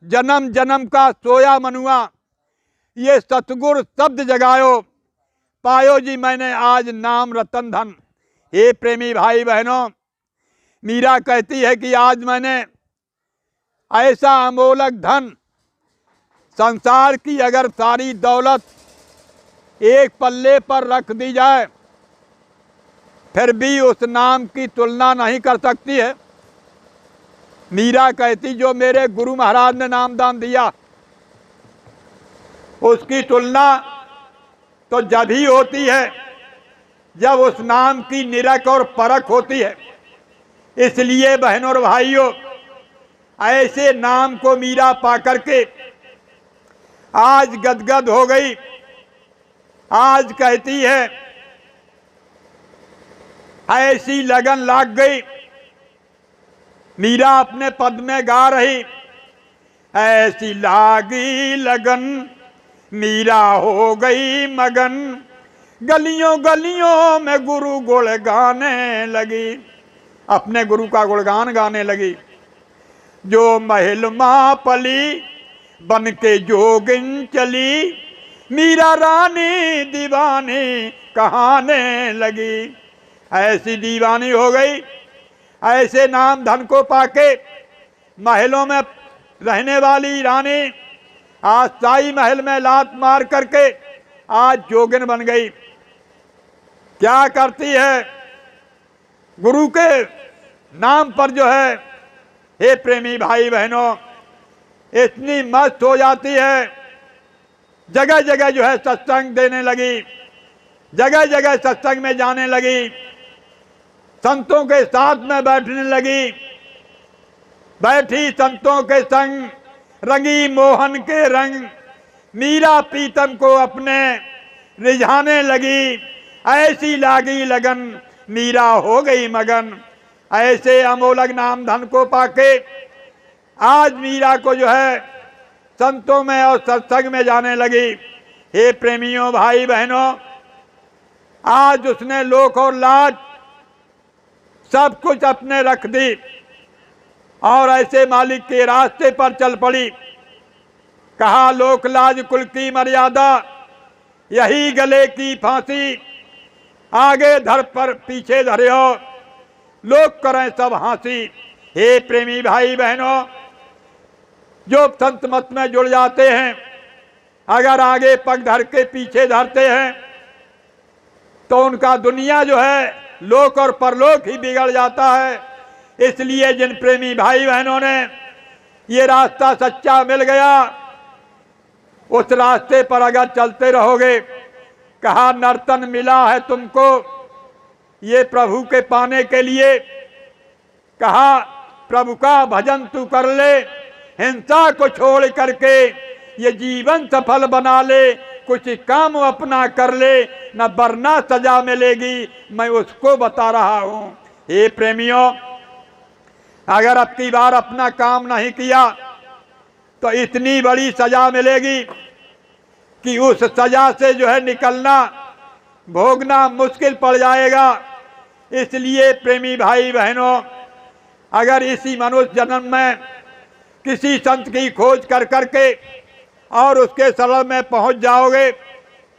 जन्म जन्म का सोया मनुआ, ये सतगुर शब्द जगायो, पायो जी मैंने आज नाम रतन धन। हे प्रेमी भाई बहनों, मीरा कहती है कि आज मैंने ऐसा अमोलक धन, संसार की अगर सारी दौलत एक पल्ले पर रख दी जाए फिर भी उस नाम की तुलना नहीं कर सकती है। मीरा कहती जो मेरे गुरु महाराज ने नाम दान दिया उसकी तुलना तो जब ही होती है जब उस नाम की निरख और परख होती है। इसलिए बहनों और भाइयों, ऐसे नाम को मीरा पा करके आज गदगद हो गई। आज कहती है ऐसी लगन लाग गई। मीरा अपने पद में गा रही, ऐसी लागी लगन मीरा हो गई मगन, गलियों गलियों में गुरु गुण गाने लगी। अपने गुरु का गुणगान गाने लगी। जो महल मां पली बन के जोगिन चली मीरा रानी दीवानी कहाने लगी। ऐसी दीवानी हो गई, ऐसे नाम धन को पाके महलों में रहने वाली रानी आज शाही महल में लात मार करके आज जोगिन बन गई। क्या करती है? गुरु के नाम पर जो है, हे प्रेमी भाई बहनों, इतनी मस्त हो जाती है, जगह जगह जो है सत्संग देने लगी, जगह जगह सत्संग में जाने लगी, संतों के साथ में बैठने लगी, बैठी संतों के संग रंगी मोहन के रंग, मीरा प्रीतम को अपने रिझाने लगी। ऐसी लागी लगन मीरा हो गई मगन। ऐसे अमोलक नाम धन को पाके आज मीरा को जो है संतों में और सत्संग में जाने लगी। हे प्रेमियों भाई बहनों, आज उसने लोक और लाज सब कुछ अपने रख दी और ऐसे मालिक के रास्ते पर चल पड़ी। कहा लोक लाज कुल की मर्यादा, यही गले की फांसी, आगे धर पर पीछे धर्यो, लोग करें सब हंसी। हे प्रेमी भाई बहनों, जो संत मत में जुड़ जाते हैं, अगर आगे पग धर के पीछे धरते हैं तो उनका दुनिया जो है लोक और परलोक ही बिगड़ जाता है। इसलिए जिन प्रेमी भाई बहनों ने ये रास्ता सच्चा मिल गया, उस रास्ते पर अगर चलते रहोगे, कहा नर्तन मिला है तुमको ये प्रभु के पाने के लिए, कहा प्रभु का भजन तू कर ले, हिंसा को छोड़ करके ये जीवन सफल बना ले, कुछ काम अपना कर ले, न वरना सजा मिलेगी, मैं उसको बता रहा हूं। हे प्रेमियों, अगर अब की बार अपना काम नहीं किया तो इतनी बड़ी सजा मिलेगी कि उस सजा से जो है निकलना, भोगना मुश्किल पड़ जाएगा। इसलिए प्रेमी भाई बहनों, अगर इसी मनुष्य जन्म में किसी संत की खोज कर करके और उसके शरण में पहुंच जाओगे,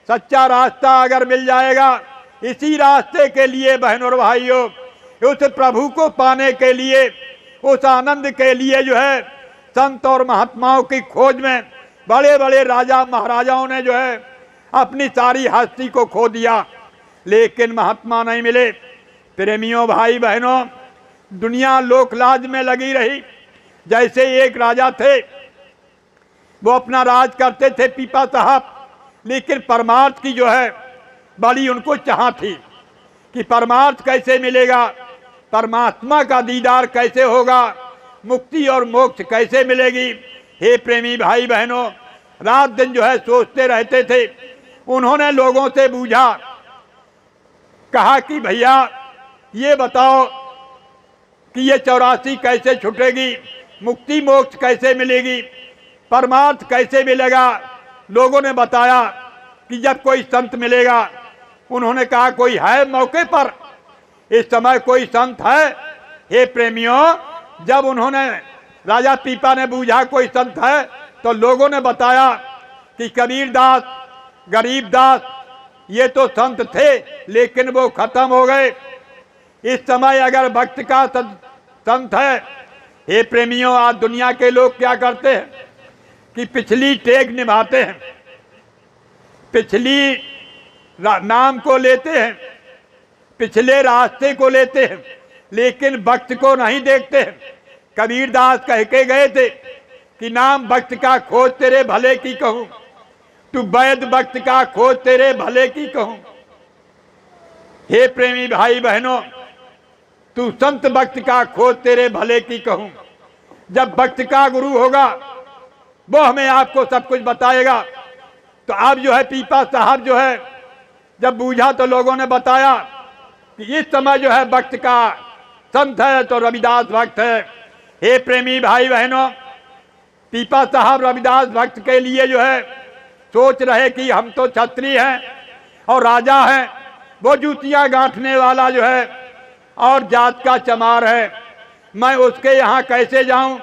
सच्चा रास्ता अगर मिल जाएगा, इसी रास्ते के लिए बहनों और भाइयों, उस प्रभु को पाने के लिए, उस आनंद के लिए जो है संत और महात्माओं की खोज में बड़े बड़े राजा महाराजाओं ने जो है अपनी सारी हस्ती को खो दिया, लेकिन महात्मा नहीं मिले। प्रेमियों भाई बहनों, दुनिया लोकलाज में लगी रही। जैसे एक राजा थे, वो अपना राज करते थे पीपा साहब, लेकिन परमार्थ की जो है बड़ी उनको चाह थी कि परमार्थ कैसे मिलेगा, परमात्मा का दीदार कैसे होगा, मुक्ति और मोक्ष कैसे मिलेगी। हे प्रेमी भाई बहनों, रात दिन जो है सोचते रहते थे। उन्होंने लोगों से पूछा, कहा कि भैया ये बताओ कि ये 84 कैसे छूटेगी, मुक्ति मोक्ष कैसे मिलेगी, परमार्थ कैसे मिलेगा। लोगों ने बताया कि जब कोई संत मिलेगा। उन्होंने कहा कोई है मौके पर, इस समय कोई संत है? हे प्रेमियों, जब उन्होंने राजा पीपा ने पूछा कोई संत है, तो लोगों ने बताया कि कबीरदास, गरीबदास, ये तो संत थे लेकिन वो खत्म हो गए। इस समय अगर भक्त का संत है, हे प्रेमियों, आज दुनिया के लोग क्या करते हैं कि पिछली टेक निभाते हैं, पिछली नाम को लेते हैं, पिछले रास्ते को लेते हैं, लेकिन भक्त को नहीं देखते हैं। कबीरदास कह के गए थे कि नाम भक्त का खोज तेरे भले की कहूं, तू वैद भक्त का खोज तेरे भले की कहूं। हे प्रेमी भाई बहनों, तू संत भक्त का खोज तेरे भले की कहूं। जब भक्त का गुरु होगा, वो हमें आपको सब कुछ बताएगा। तो अब जो है पीपा साहब जो है जब बूझा तो लोगों ने बताया कि इस समय जो है भक्त का संत है तो रविदास भक्त है। हे प्रेमी भाई बहनों, पीपा साहब रविदास भक्त के लिए जो है सोच रहे कि हम तो क्षत्रिय हैं और राजा हैं, वो जूतियां गांठने वाला जो है और जात का चमार है, मैं उसके यहाँ कैसे जाऊं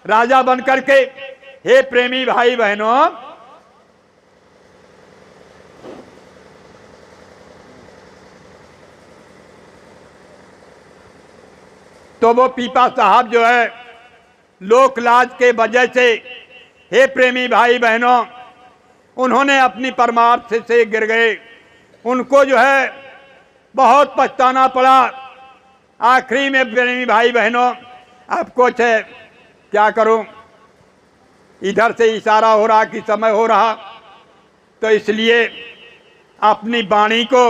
राजा बन करके। हे प्रेमी भाई बहनों, तो वो पीपा साहब जो है लोक लाज के वजह से, हे प्रेमी भाई बहनों, उन्होंने अपनी परमार्थ से गिर गए। उनको जो है बहुत पछताना पड़ा। आखिरी में प्रेमी भाई बहनों, अब कुछ है क्या करूं, इधर से इशारा हो रहा कि समय हो रहा, तो इसलिए अपनी वाणी को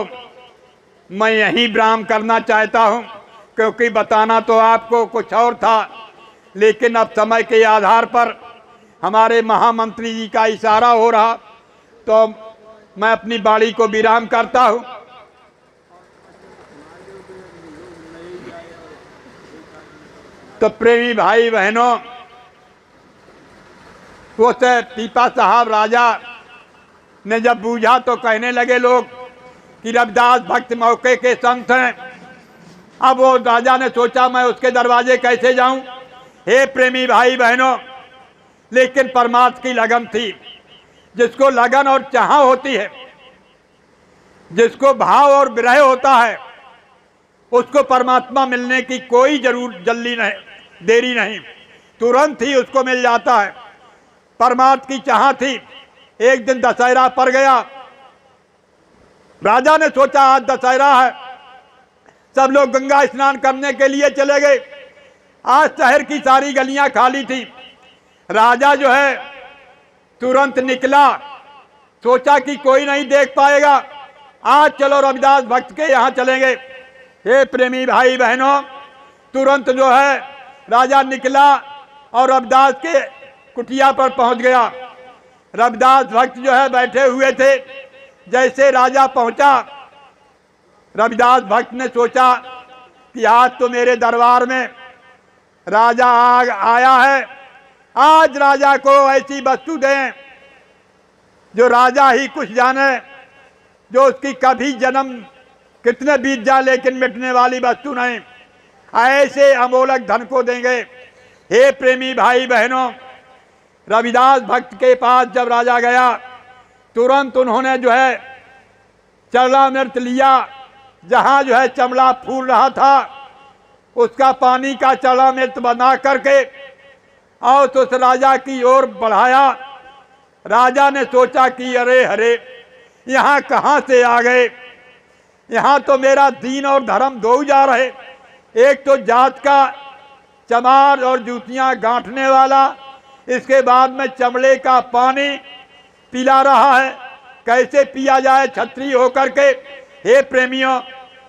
मैं यहीं विराम करना चाहता हूं, क्योंकि बताना तो आपको कुछ और था, लेकिन अब समय के आधार पर हमारे महामंत्री जी का इशारा हो रहा, तो मैं अपनी वाणी को विराम करता हूं। तो प्रेमी भाई बहनों, वो से पीपा साहब राजा ने जब बूझा तो कहने लगे लोग कि रविदास भक्त मौके के संत हैं। अब वो राजा ने सोचा मैं उसके दरवाजे कैसे जाऊं। हे प्रेमी भाई बहनों, लेकिन परमार्थ की लगन थी। जिसको लगन और चाह होती है, जिसको भाव और विरह होता है, उसको परमात्मा मिलने की कोई जल्दी नहीं, देरी नहीं, तुरंत ही उसको मिल जाता है। परमार्थ की चाह थी। एक दिन दशहरा पड़ गया। राजा ने सोचा आज दशहरा है, सब लोग गंगा स्नान करने के लिए चले गए। आज शहर की सारी गलियां खाली थी। राजा जो है तुरंत निकला, सोचा कि कोई नहीं देख पाएगा, आज चलो रविदास भक्त के यहाँ चलेंगे। हे प्रेमी भाई बहनों, तुरंत जो है राजा निकला और रविदास के कुटिया पर पहुंच गया। रविदास भक्त जो है बैठे हुए थे। जैसे राजा पहुंचा, रविदास भक्त ने सोचा कि आज तो मेरे दरबार में राजा आया है, आज राजा को ऐसी वस्तु दें जो राजा ही कुछ जाने, जो उसकी कभी जन्म कितने बीत जाए लेकिन मिटने वाली वस्तु नहीं, ऐसे अमोलक धन को देंगे। हे प्रेमी भाई बहनों, रविदास भक्त के पास जब राजा गया, तुरंत उन्होंने जो है चरणामृत लिया। जहां जो है चमड़ा फूल रहा था, उसका पानी का चरणामृत बना करके और तो उस राजा की ओर बढ़ाया। राजा ने सोचा कि अरे हरे, यहाँ कहाँ से आ गए, यहाँ तो मेरा दीन और धर्म दो जा रहे। एक तो जात का चमार और जूतियां गांठने वाला, इसके बाद में चमड़े का पानी पिला रहा है, कैसे पिया जाए छत्री होकर के। हे प्रेमियों,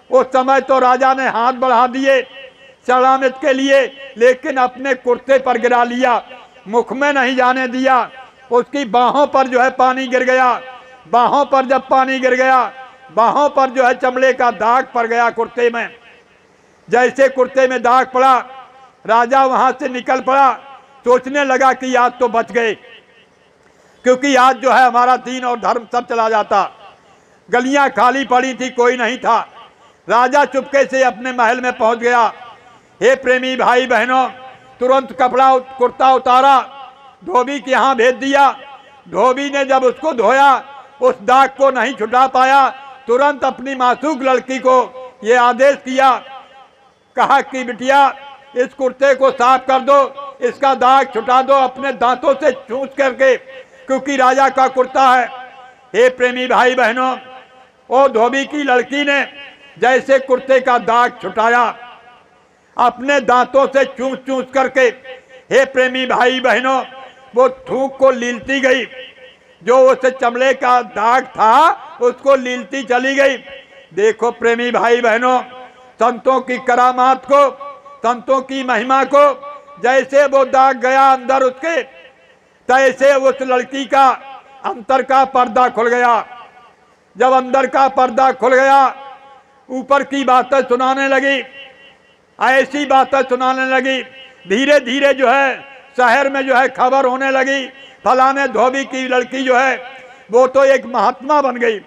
उस समय तो राजा ने हाथ बढ़ा दिए चरणामृत के लिए, लेकिन अपने कुर्ते पर गिरा लिया, मुख में नहीं जाने दिया। उसकी बाहों पर जो है पानी गिर गया। बाहों पर जब पानी गिर गया, बाहों पर जो है चमड़े का दाग पड़ गया कुर्ते में। जैसे कुर्ते में दाग पड़ा, राजा वहां से निकल पड़ा। सोचने लगा कि आज तो बच गए, क्योंकि आज जो है हमारा दीन और धर्म सब चला जाता। गलियां खाली पड़ी थी, कोई नहीं था। राजा चुपके से अपने महल में पहुंच गया। हे प्रेमी भाई बहनों, तुरंत कपड़ा कुर्ता उतारा, धोबी के यहाँ भेज दिया। धोबी ने जब उसको धोया, उस दाग को नहीं छुटा पाया। तुरंत अपनी मासूक लड़की को ये आदेश किया, कहा कि बिटिया इस कुर्ते को साफ कर दो, इसका दाग छुटा दो अपने दांतों से चूस करके, क्योंकि राजा का कुर्ता है। हे प्रेमी भाई बहनों, वो धोबी की लड़की ने जैसे कुर्ते का दाग छुटाया, अपने दांतों से चूस चूस करके, हे प्रेमी भाई बहनों, वो थूक को लीलती गई। जो उस चमड़े का दाग था उसको लीलती चली गई। देखो प्रेमी भाई बहनों, संतों की करामात को, संतों की महिमा को, जैसे वो दाग गया अंदर उसके, तैसे उस लड़की का अंतर का पर्दा खुल गया। जब अंदर का पर्दा खुल गया, ऊपर की बातें सुनाने लगी, ऐसी बातें सुनाने लगी। धीरे धीरे जो है शहर में जो है खबर होने लगी, फलाने धोबी की लड़की जो है वो तो एक महात्मा बन गई,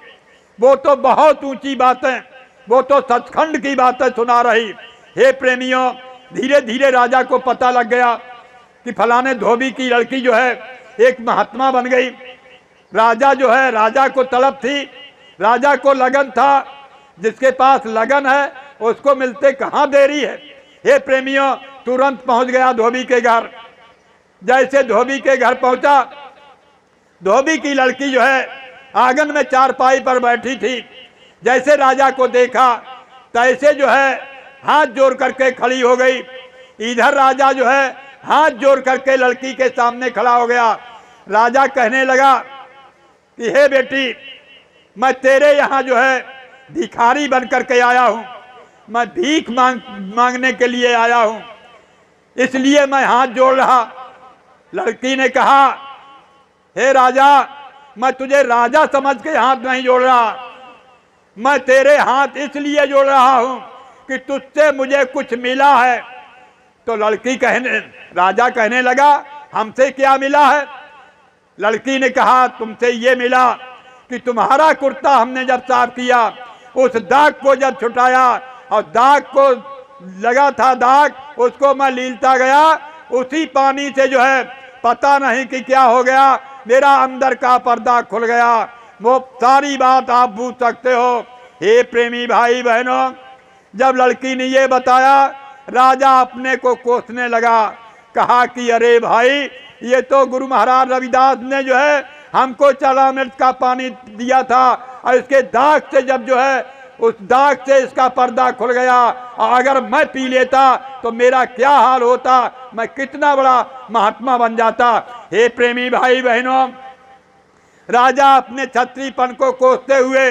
वो तो बहुत ऊंची बातें, वो तो सचखंड की बातें सुना रही। हे प्रेमियों, धीरे धीरे राजा को पता लग गया कि फलाने धोबी की लड़की जो है एक महात्मा बन गई। राजा जो है, राजा को तलब थी, राजा को लगन था। जिसके पास लगन है उसको मिलते कहाँ देरी है। हे प्रेमियों, तुरंत पहुंच गया धोबी के घर। जैसे धोबी के घर पहुंचा, धोबी की लड़की जो है आंगन में चारपाई पर बैठी थी। जैसे राजा को देखा तैसे जो है हाथ जोड़ करके खड़ी हो गई। इधर राजा जो है हाथ जोड़ करके लड़की के सामने खड़ा हो गया। राजा कहने लगा कि हे बेटी, मैं तेरे यहाँ जो है भिखारी बन करके आया हूँ, मैं भीख मांगने के लिए आया हूँ, इसलिए मैं हाथ जोड़ रहा। लड़की ने कहा, हे राजा, मैं तुझे राजा समझ के हाथ नहीं जोड़ रहा, मैं तेरे हाथ इसलिए जोड़ रहा हूँ कि तुझसे मुझे कुछ मिला है। तो राजा कहने लगा, हमसे क्या मिला है। लड़की ने कहा, तुमसे ये मिला कि तुम्हारा कुर्ता हमने जब साफ किया, उस दाग को जब छुटाया और दाग को लगा था दाग, उसको मैं लीलता गया, उसी पानी से जो है पता नहीं कि क्या हो गया, मेरा अंदर का पर्दा खुल गया। वो सारी बात आप पूछ सकते हो। हे प्रेमी भाई बहनों, जब लड़की ने ये बताया, राजा अपने को कोसने लगा। कहा कि अरे भाई, ये तो गुरु महाराज रविदास ने जो है हमको चला मिर्च का पानी दिया था, और इसके दाग से जब जो है उस दाग से इसका पर्दा खुल गया, और अगर मैं पी लेता तो मेरा क्या हाल होता, मैं कितना बड़ा महात्मा बन जाता। हे प्रेमी भाई बहनों, राजा अपने छत्रीपन को कोसते हुए,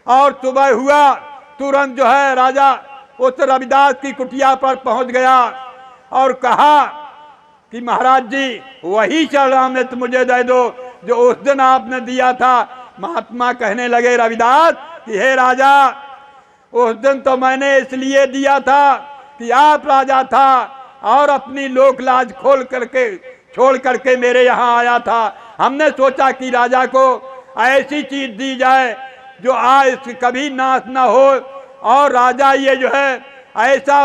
और सुबह हुआ तुरंत जो है राजा उस रविदास की कुटिया पर पहुंच गया और कहा कि महाराज जी, वही चरणामृत मुझे दे दो जो उस दिन आपने दिया था। महात्मा कहने लगे रविदास कि हे राजा, उस दिन तो मैंने इसलिए दिया था कि आप राजा था और अपनी लोक लाज छोड़ करके मेरे यहाँ आया था। हमने सोचा कि राजा को ऐसी चीज दी जाए जो आज कभी नाश ना हो, और राजा ये जो है ऐसा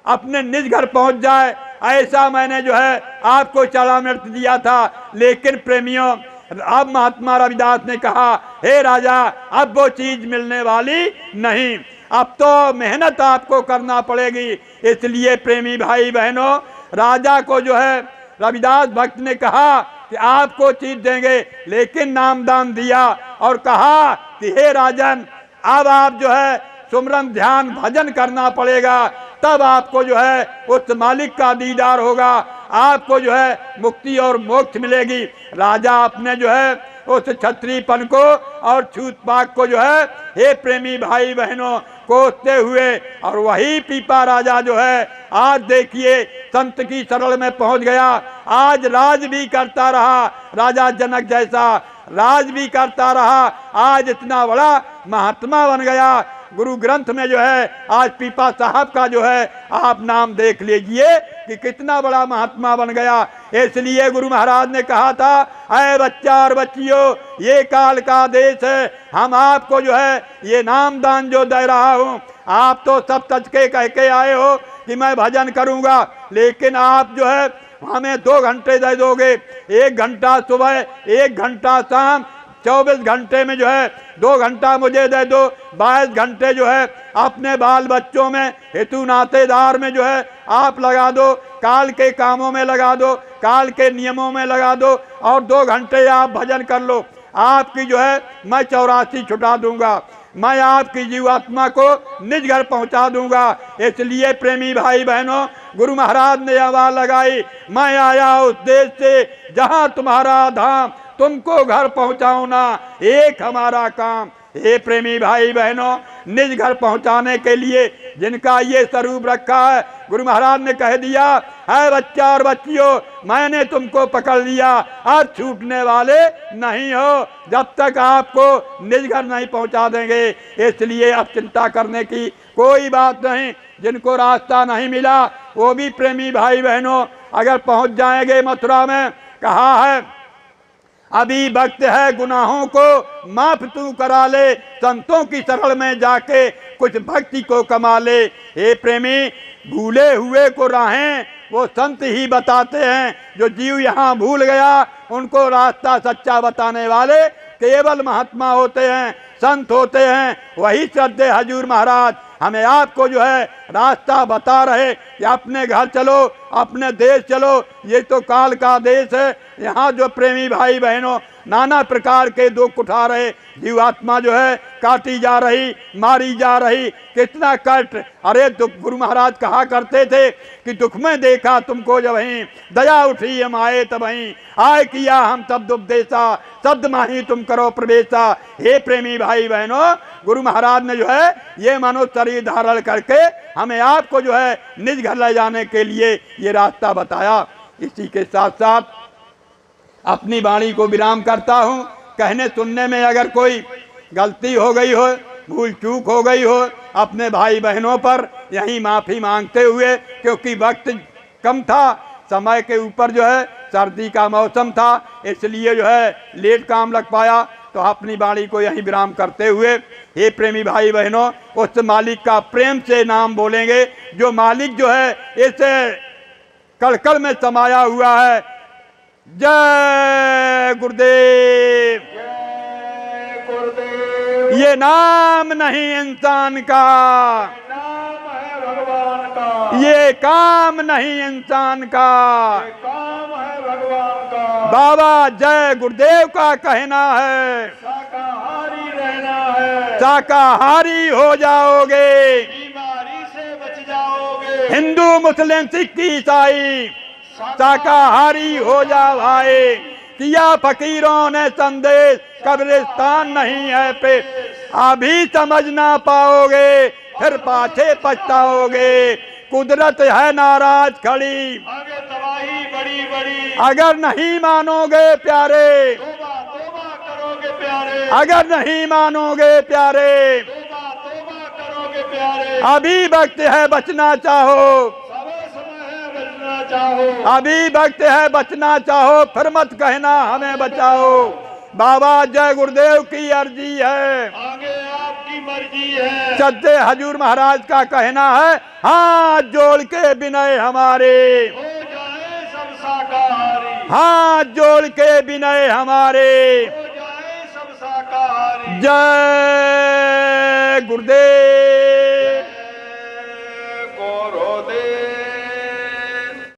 अपने निज घर पहुंच जाए, ऐसा मैंने जो है आपको चरणामृत दिया था। लेकिन प्रेमियों, अब महात्मा रविदास ने कहा, हे राजा, अब वो चीज मिलने वाली नहीं, अब तो मेहनत आपको करना पड़ेगी। इसलिए प्रेमी भाई बहनों, राजा को जो है रविदास भक्त ने कहा कि आपको चीज देंगे, लेकिन नामदान दिया और कहा कि हे राजन, अब आप जो है सुमरन ध्यान भजन करना पड़ेगा, तब आपको जो है उस मालिक का दीदार होगा, आपको जो है मुक्ति और मोक्ष मिलेगी। राजा अपने जो है उस छत्रीपन को और छूत पाक को जो है, हे प्रेमी भाई बहनों, कोसते हुए, और वही पीपा राजा जो है आज देखिए संत की शरण में पहुंच गया। आज राज भी करता रहा, राजा जनक जैसा राज भी करता रहा, आज इतना बड़ा महात्मा बन गया। गुरु ग्रंथ में जो है आज पीपा साहब का जो है आप नाम देख लीजिए कि कितना बड़ा महात्मा बन गया। इसलिए गुरु महाराज ने कहा था, अय बच्चा और बच्चियों, ये काल का देश है, हम आपको जो है ये नामदान जो दे रहा हूँ, आप तो सब सच के कह के आए हो कि मैं भजन करूँगा, लेकिन आप जो है हमें 2 घंटे दे दोगे, 1 घंटा सुबह 1 घंटा शाम, 24 घंटे में जो है 2 घंटा मुझे दे दो, 22 घंटे जो है अपने बाल बच्चों में, हेतु नातेदार में जो है आप लगा दो, काल के कामों में लगा दो, काल के नियमों में लगा दो, और 2 घंटे आप भजन कर लो। आपकी जो है मैं 84 छुटा दूंगा, मैं आपकी जीवात्मा को निज घर पहुंचा दूंगा। इसलिए प्रेमी भाई बहनों, गुरु महाराज ने आवाज लगाई, मैं आया उस देश से जहां तुम्हारा धाम, तुमको घर पहुंचाऊं ना एक हमारा काम। हे प्रेमी भाई बहनों, निज घर पहुंचाने के लिए जिनका ये स्वरूप रखा है, गुरु महाराज ने कह दिया, है बच्चा और बच्चियों, मैंने तुमको पकड़ लिया, अब छूटने वाले नहीं हो जब तक आपको निज घर नहीं पहुंचा देंगे। इसलिए अब चिंता करने की कोई बात नहीं। जिनको रास्ता नहीं मिला वो भी प्रेमी भाई बहनों अगर पहुंच जाएंगे मथुरा में, कहा है अभी वक्त है गुनाहों को माफ तू करा ले, संतों की शरण में जाके कुछ भक्ति को कमा ले। हे प्रेमी, भूले हुए को राहें वो संत ही बताते हैं, जो जीव यहाँ भूल गया उनको रास्ता सच्चा बताने वाले केवल महात्मा होते हैं, संत होते हैं। वही श्रद्धे हजूर महाराज हमें आपको जो है रास्ता बता रहे कि अपने घर चलो, अपने देश चलो। ये तो काल का देश है। यहाँ जो प्रेमी भाई बहनों नाना प्रकार के दुख उठा रहे, जीवात्मा जो है काटी जा रही, मारी जा रही, कितना कष्ट। अरे दुख, गुरु महाराज कहा करते थे कि दुख में देखा तुमको जब ही, दया उठी हम आए तब ही, आय किया हम तब उपदेशा, शब्द माही तुम करो प्रवेशा। हे प्रेमी भाई बहनों, गुरु महाराज ने जो है ये मनुष्य शरीर धारण करके हमें आपको जो है निज घर ले जाने के लिए ये रास्ता बताया। इसी के साथ साथ अपनी वाणी को विराम करता हूँ। कहने सुनने में अगर कोई गलती हो गई हो, भूल चूक हो गई हो, अपने भाई बहनों पर यही माफ़ी मांगते हुए, क्योंकि वक्त कम था, समय के ऊपर जो है सर्दी का मौसम था, इसलिए जो है लेट काम लग पाया। तो अपनी वाणी को यहीं विराम करते हुए, हे प्रेमी भाई बहनों, उस मालिक का प्रेम से नाम बोलेंगे जो मालिक जो है इस कड़कड़ में समाया हुआ है। जय गुरुदेव। जय गुरुदेव। ये नाम नहीं इंसान का, नाम है भगवान का। ये काम नहीं इंसान का, ये काम है भगवान का। बाबा जय गुरुदेव का कहना है शाकाहारी रहना है, शाकाहारी हो जाओगे, बीमारी से बच जाओगे। हिंदू मुस्लिम सिख ईसाई शाकाहारी हो जा भाई। किया फकीरों ने संदेश, कब्रिस्तान नहीं है पे, अभी समझ ना पाओगे फिर पाछे पछताओगे। कुदरत है नाराज खड़ी, आगे तबाही बड़ी बड़ी। अगर नहीं मानोगे प्यारे, तोबा तोबा करोगे प्यारे, अगर नहीं मानोगे प्यारे, तोबा तोबा करोगे प्यारे। अभी वक्त है बचना चाहो, समय है बचना चाहो, अभी वक्त है बचना चाहो, फिर मत कहना हमें बचाओ। बाबा जय गुरुदेव की अर्जी है, आगे आपकी मर्जी है। सच्चे हजूर महाराज का कहना है, हाथ जोड़ के विनय हमारे, हो जाए सब शाकाहारी, हाथ जोड़ के विनय हमारे। हो जाए सब शाकाहारी। जय गुरुदेव।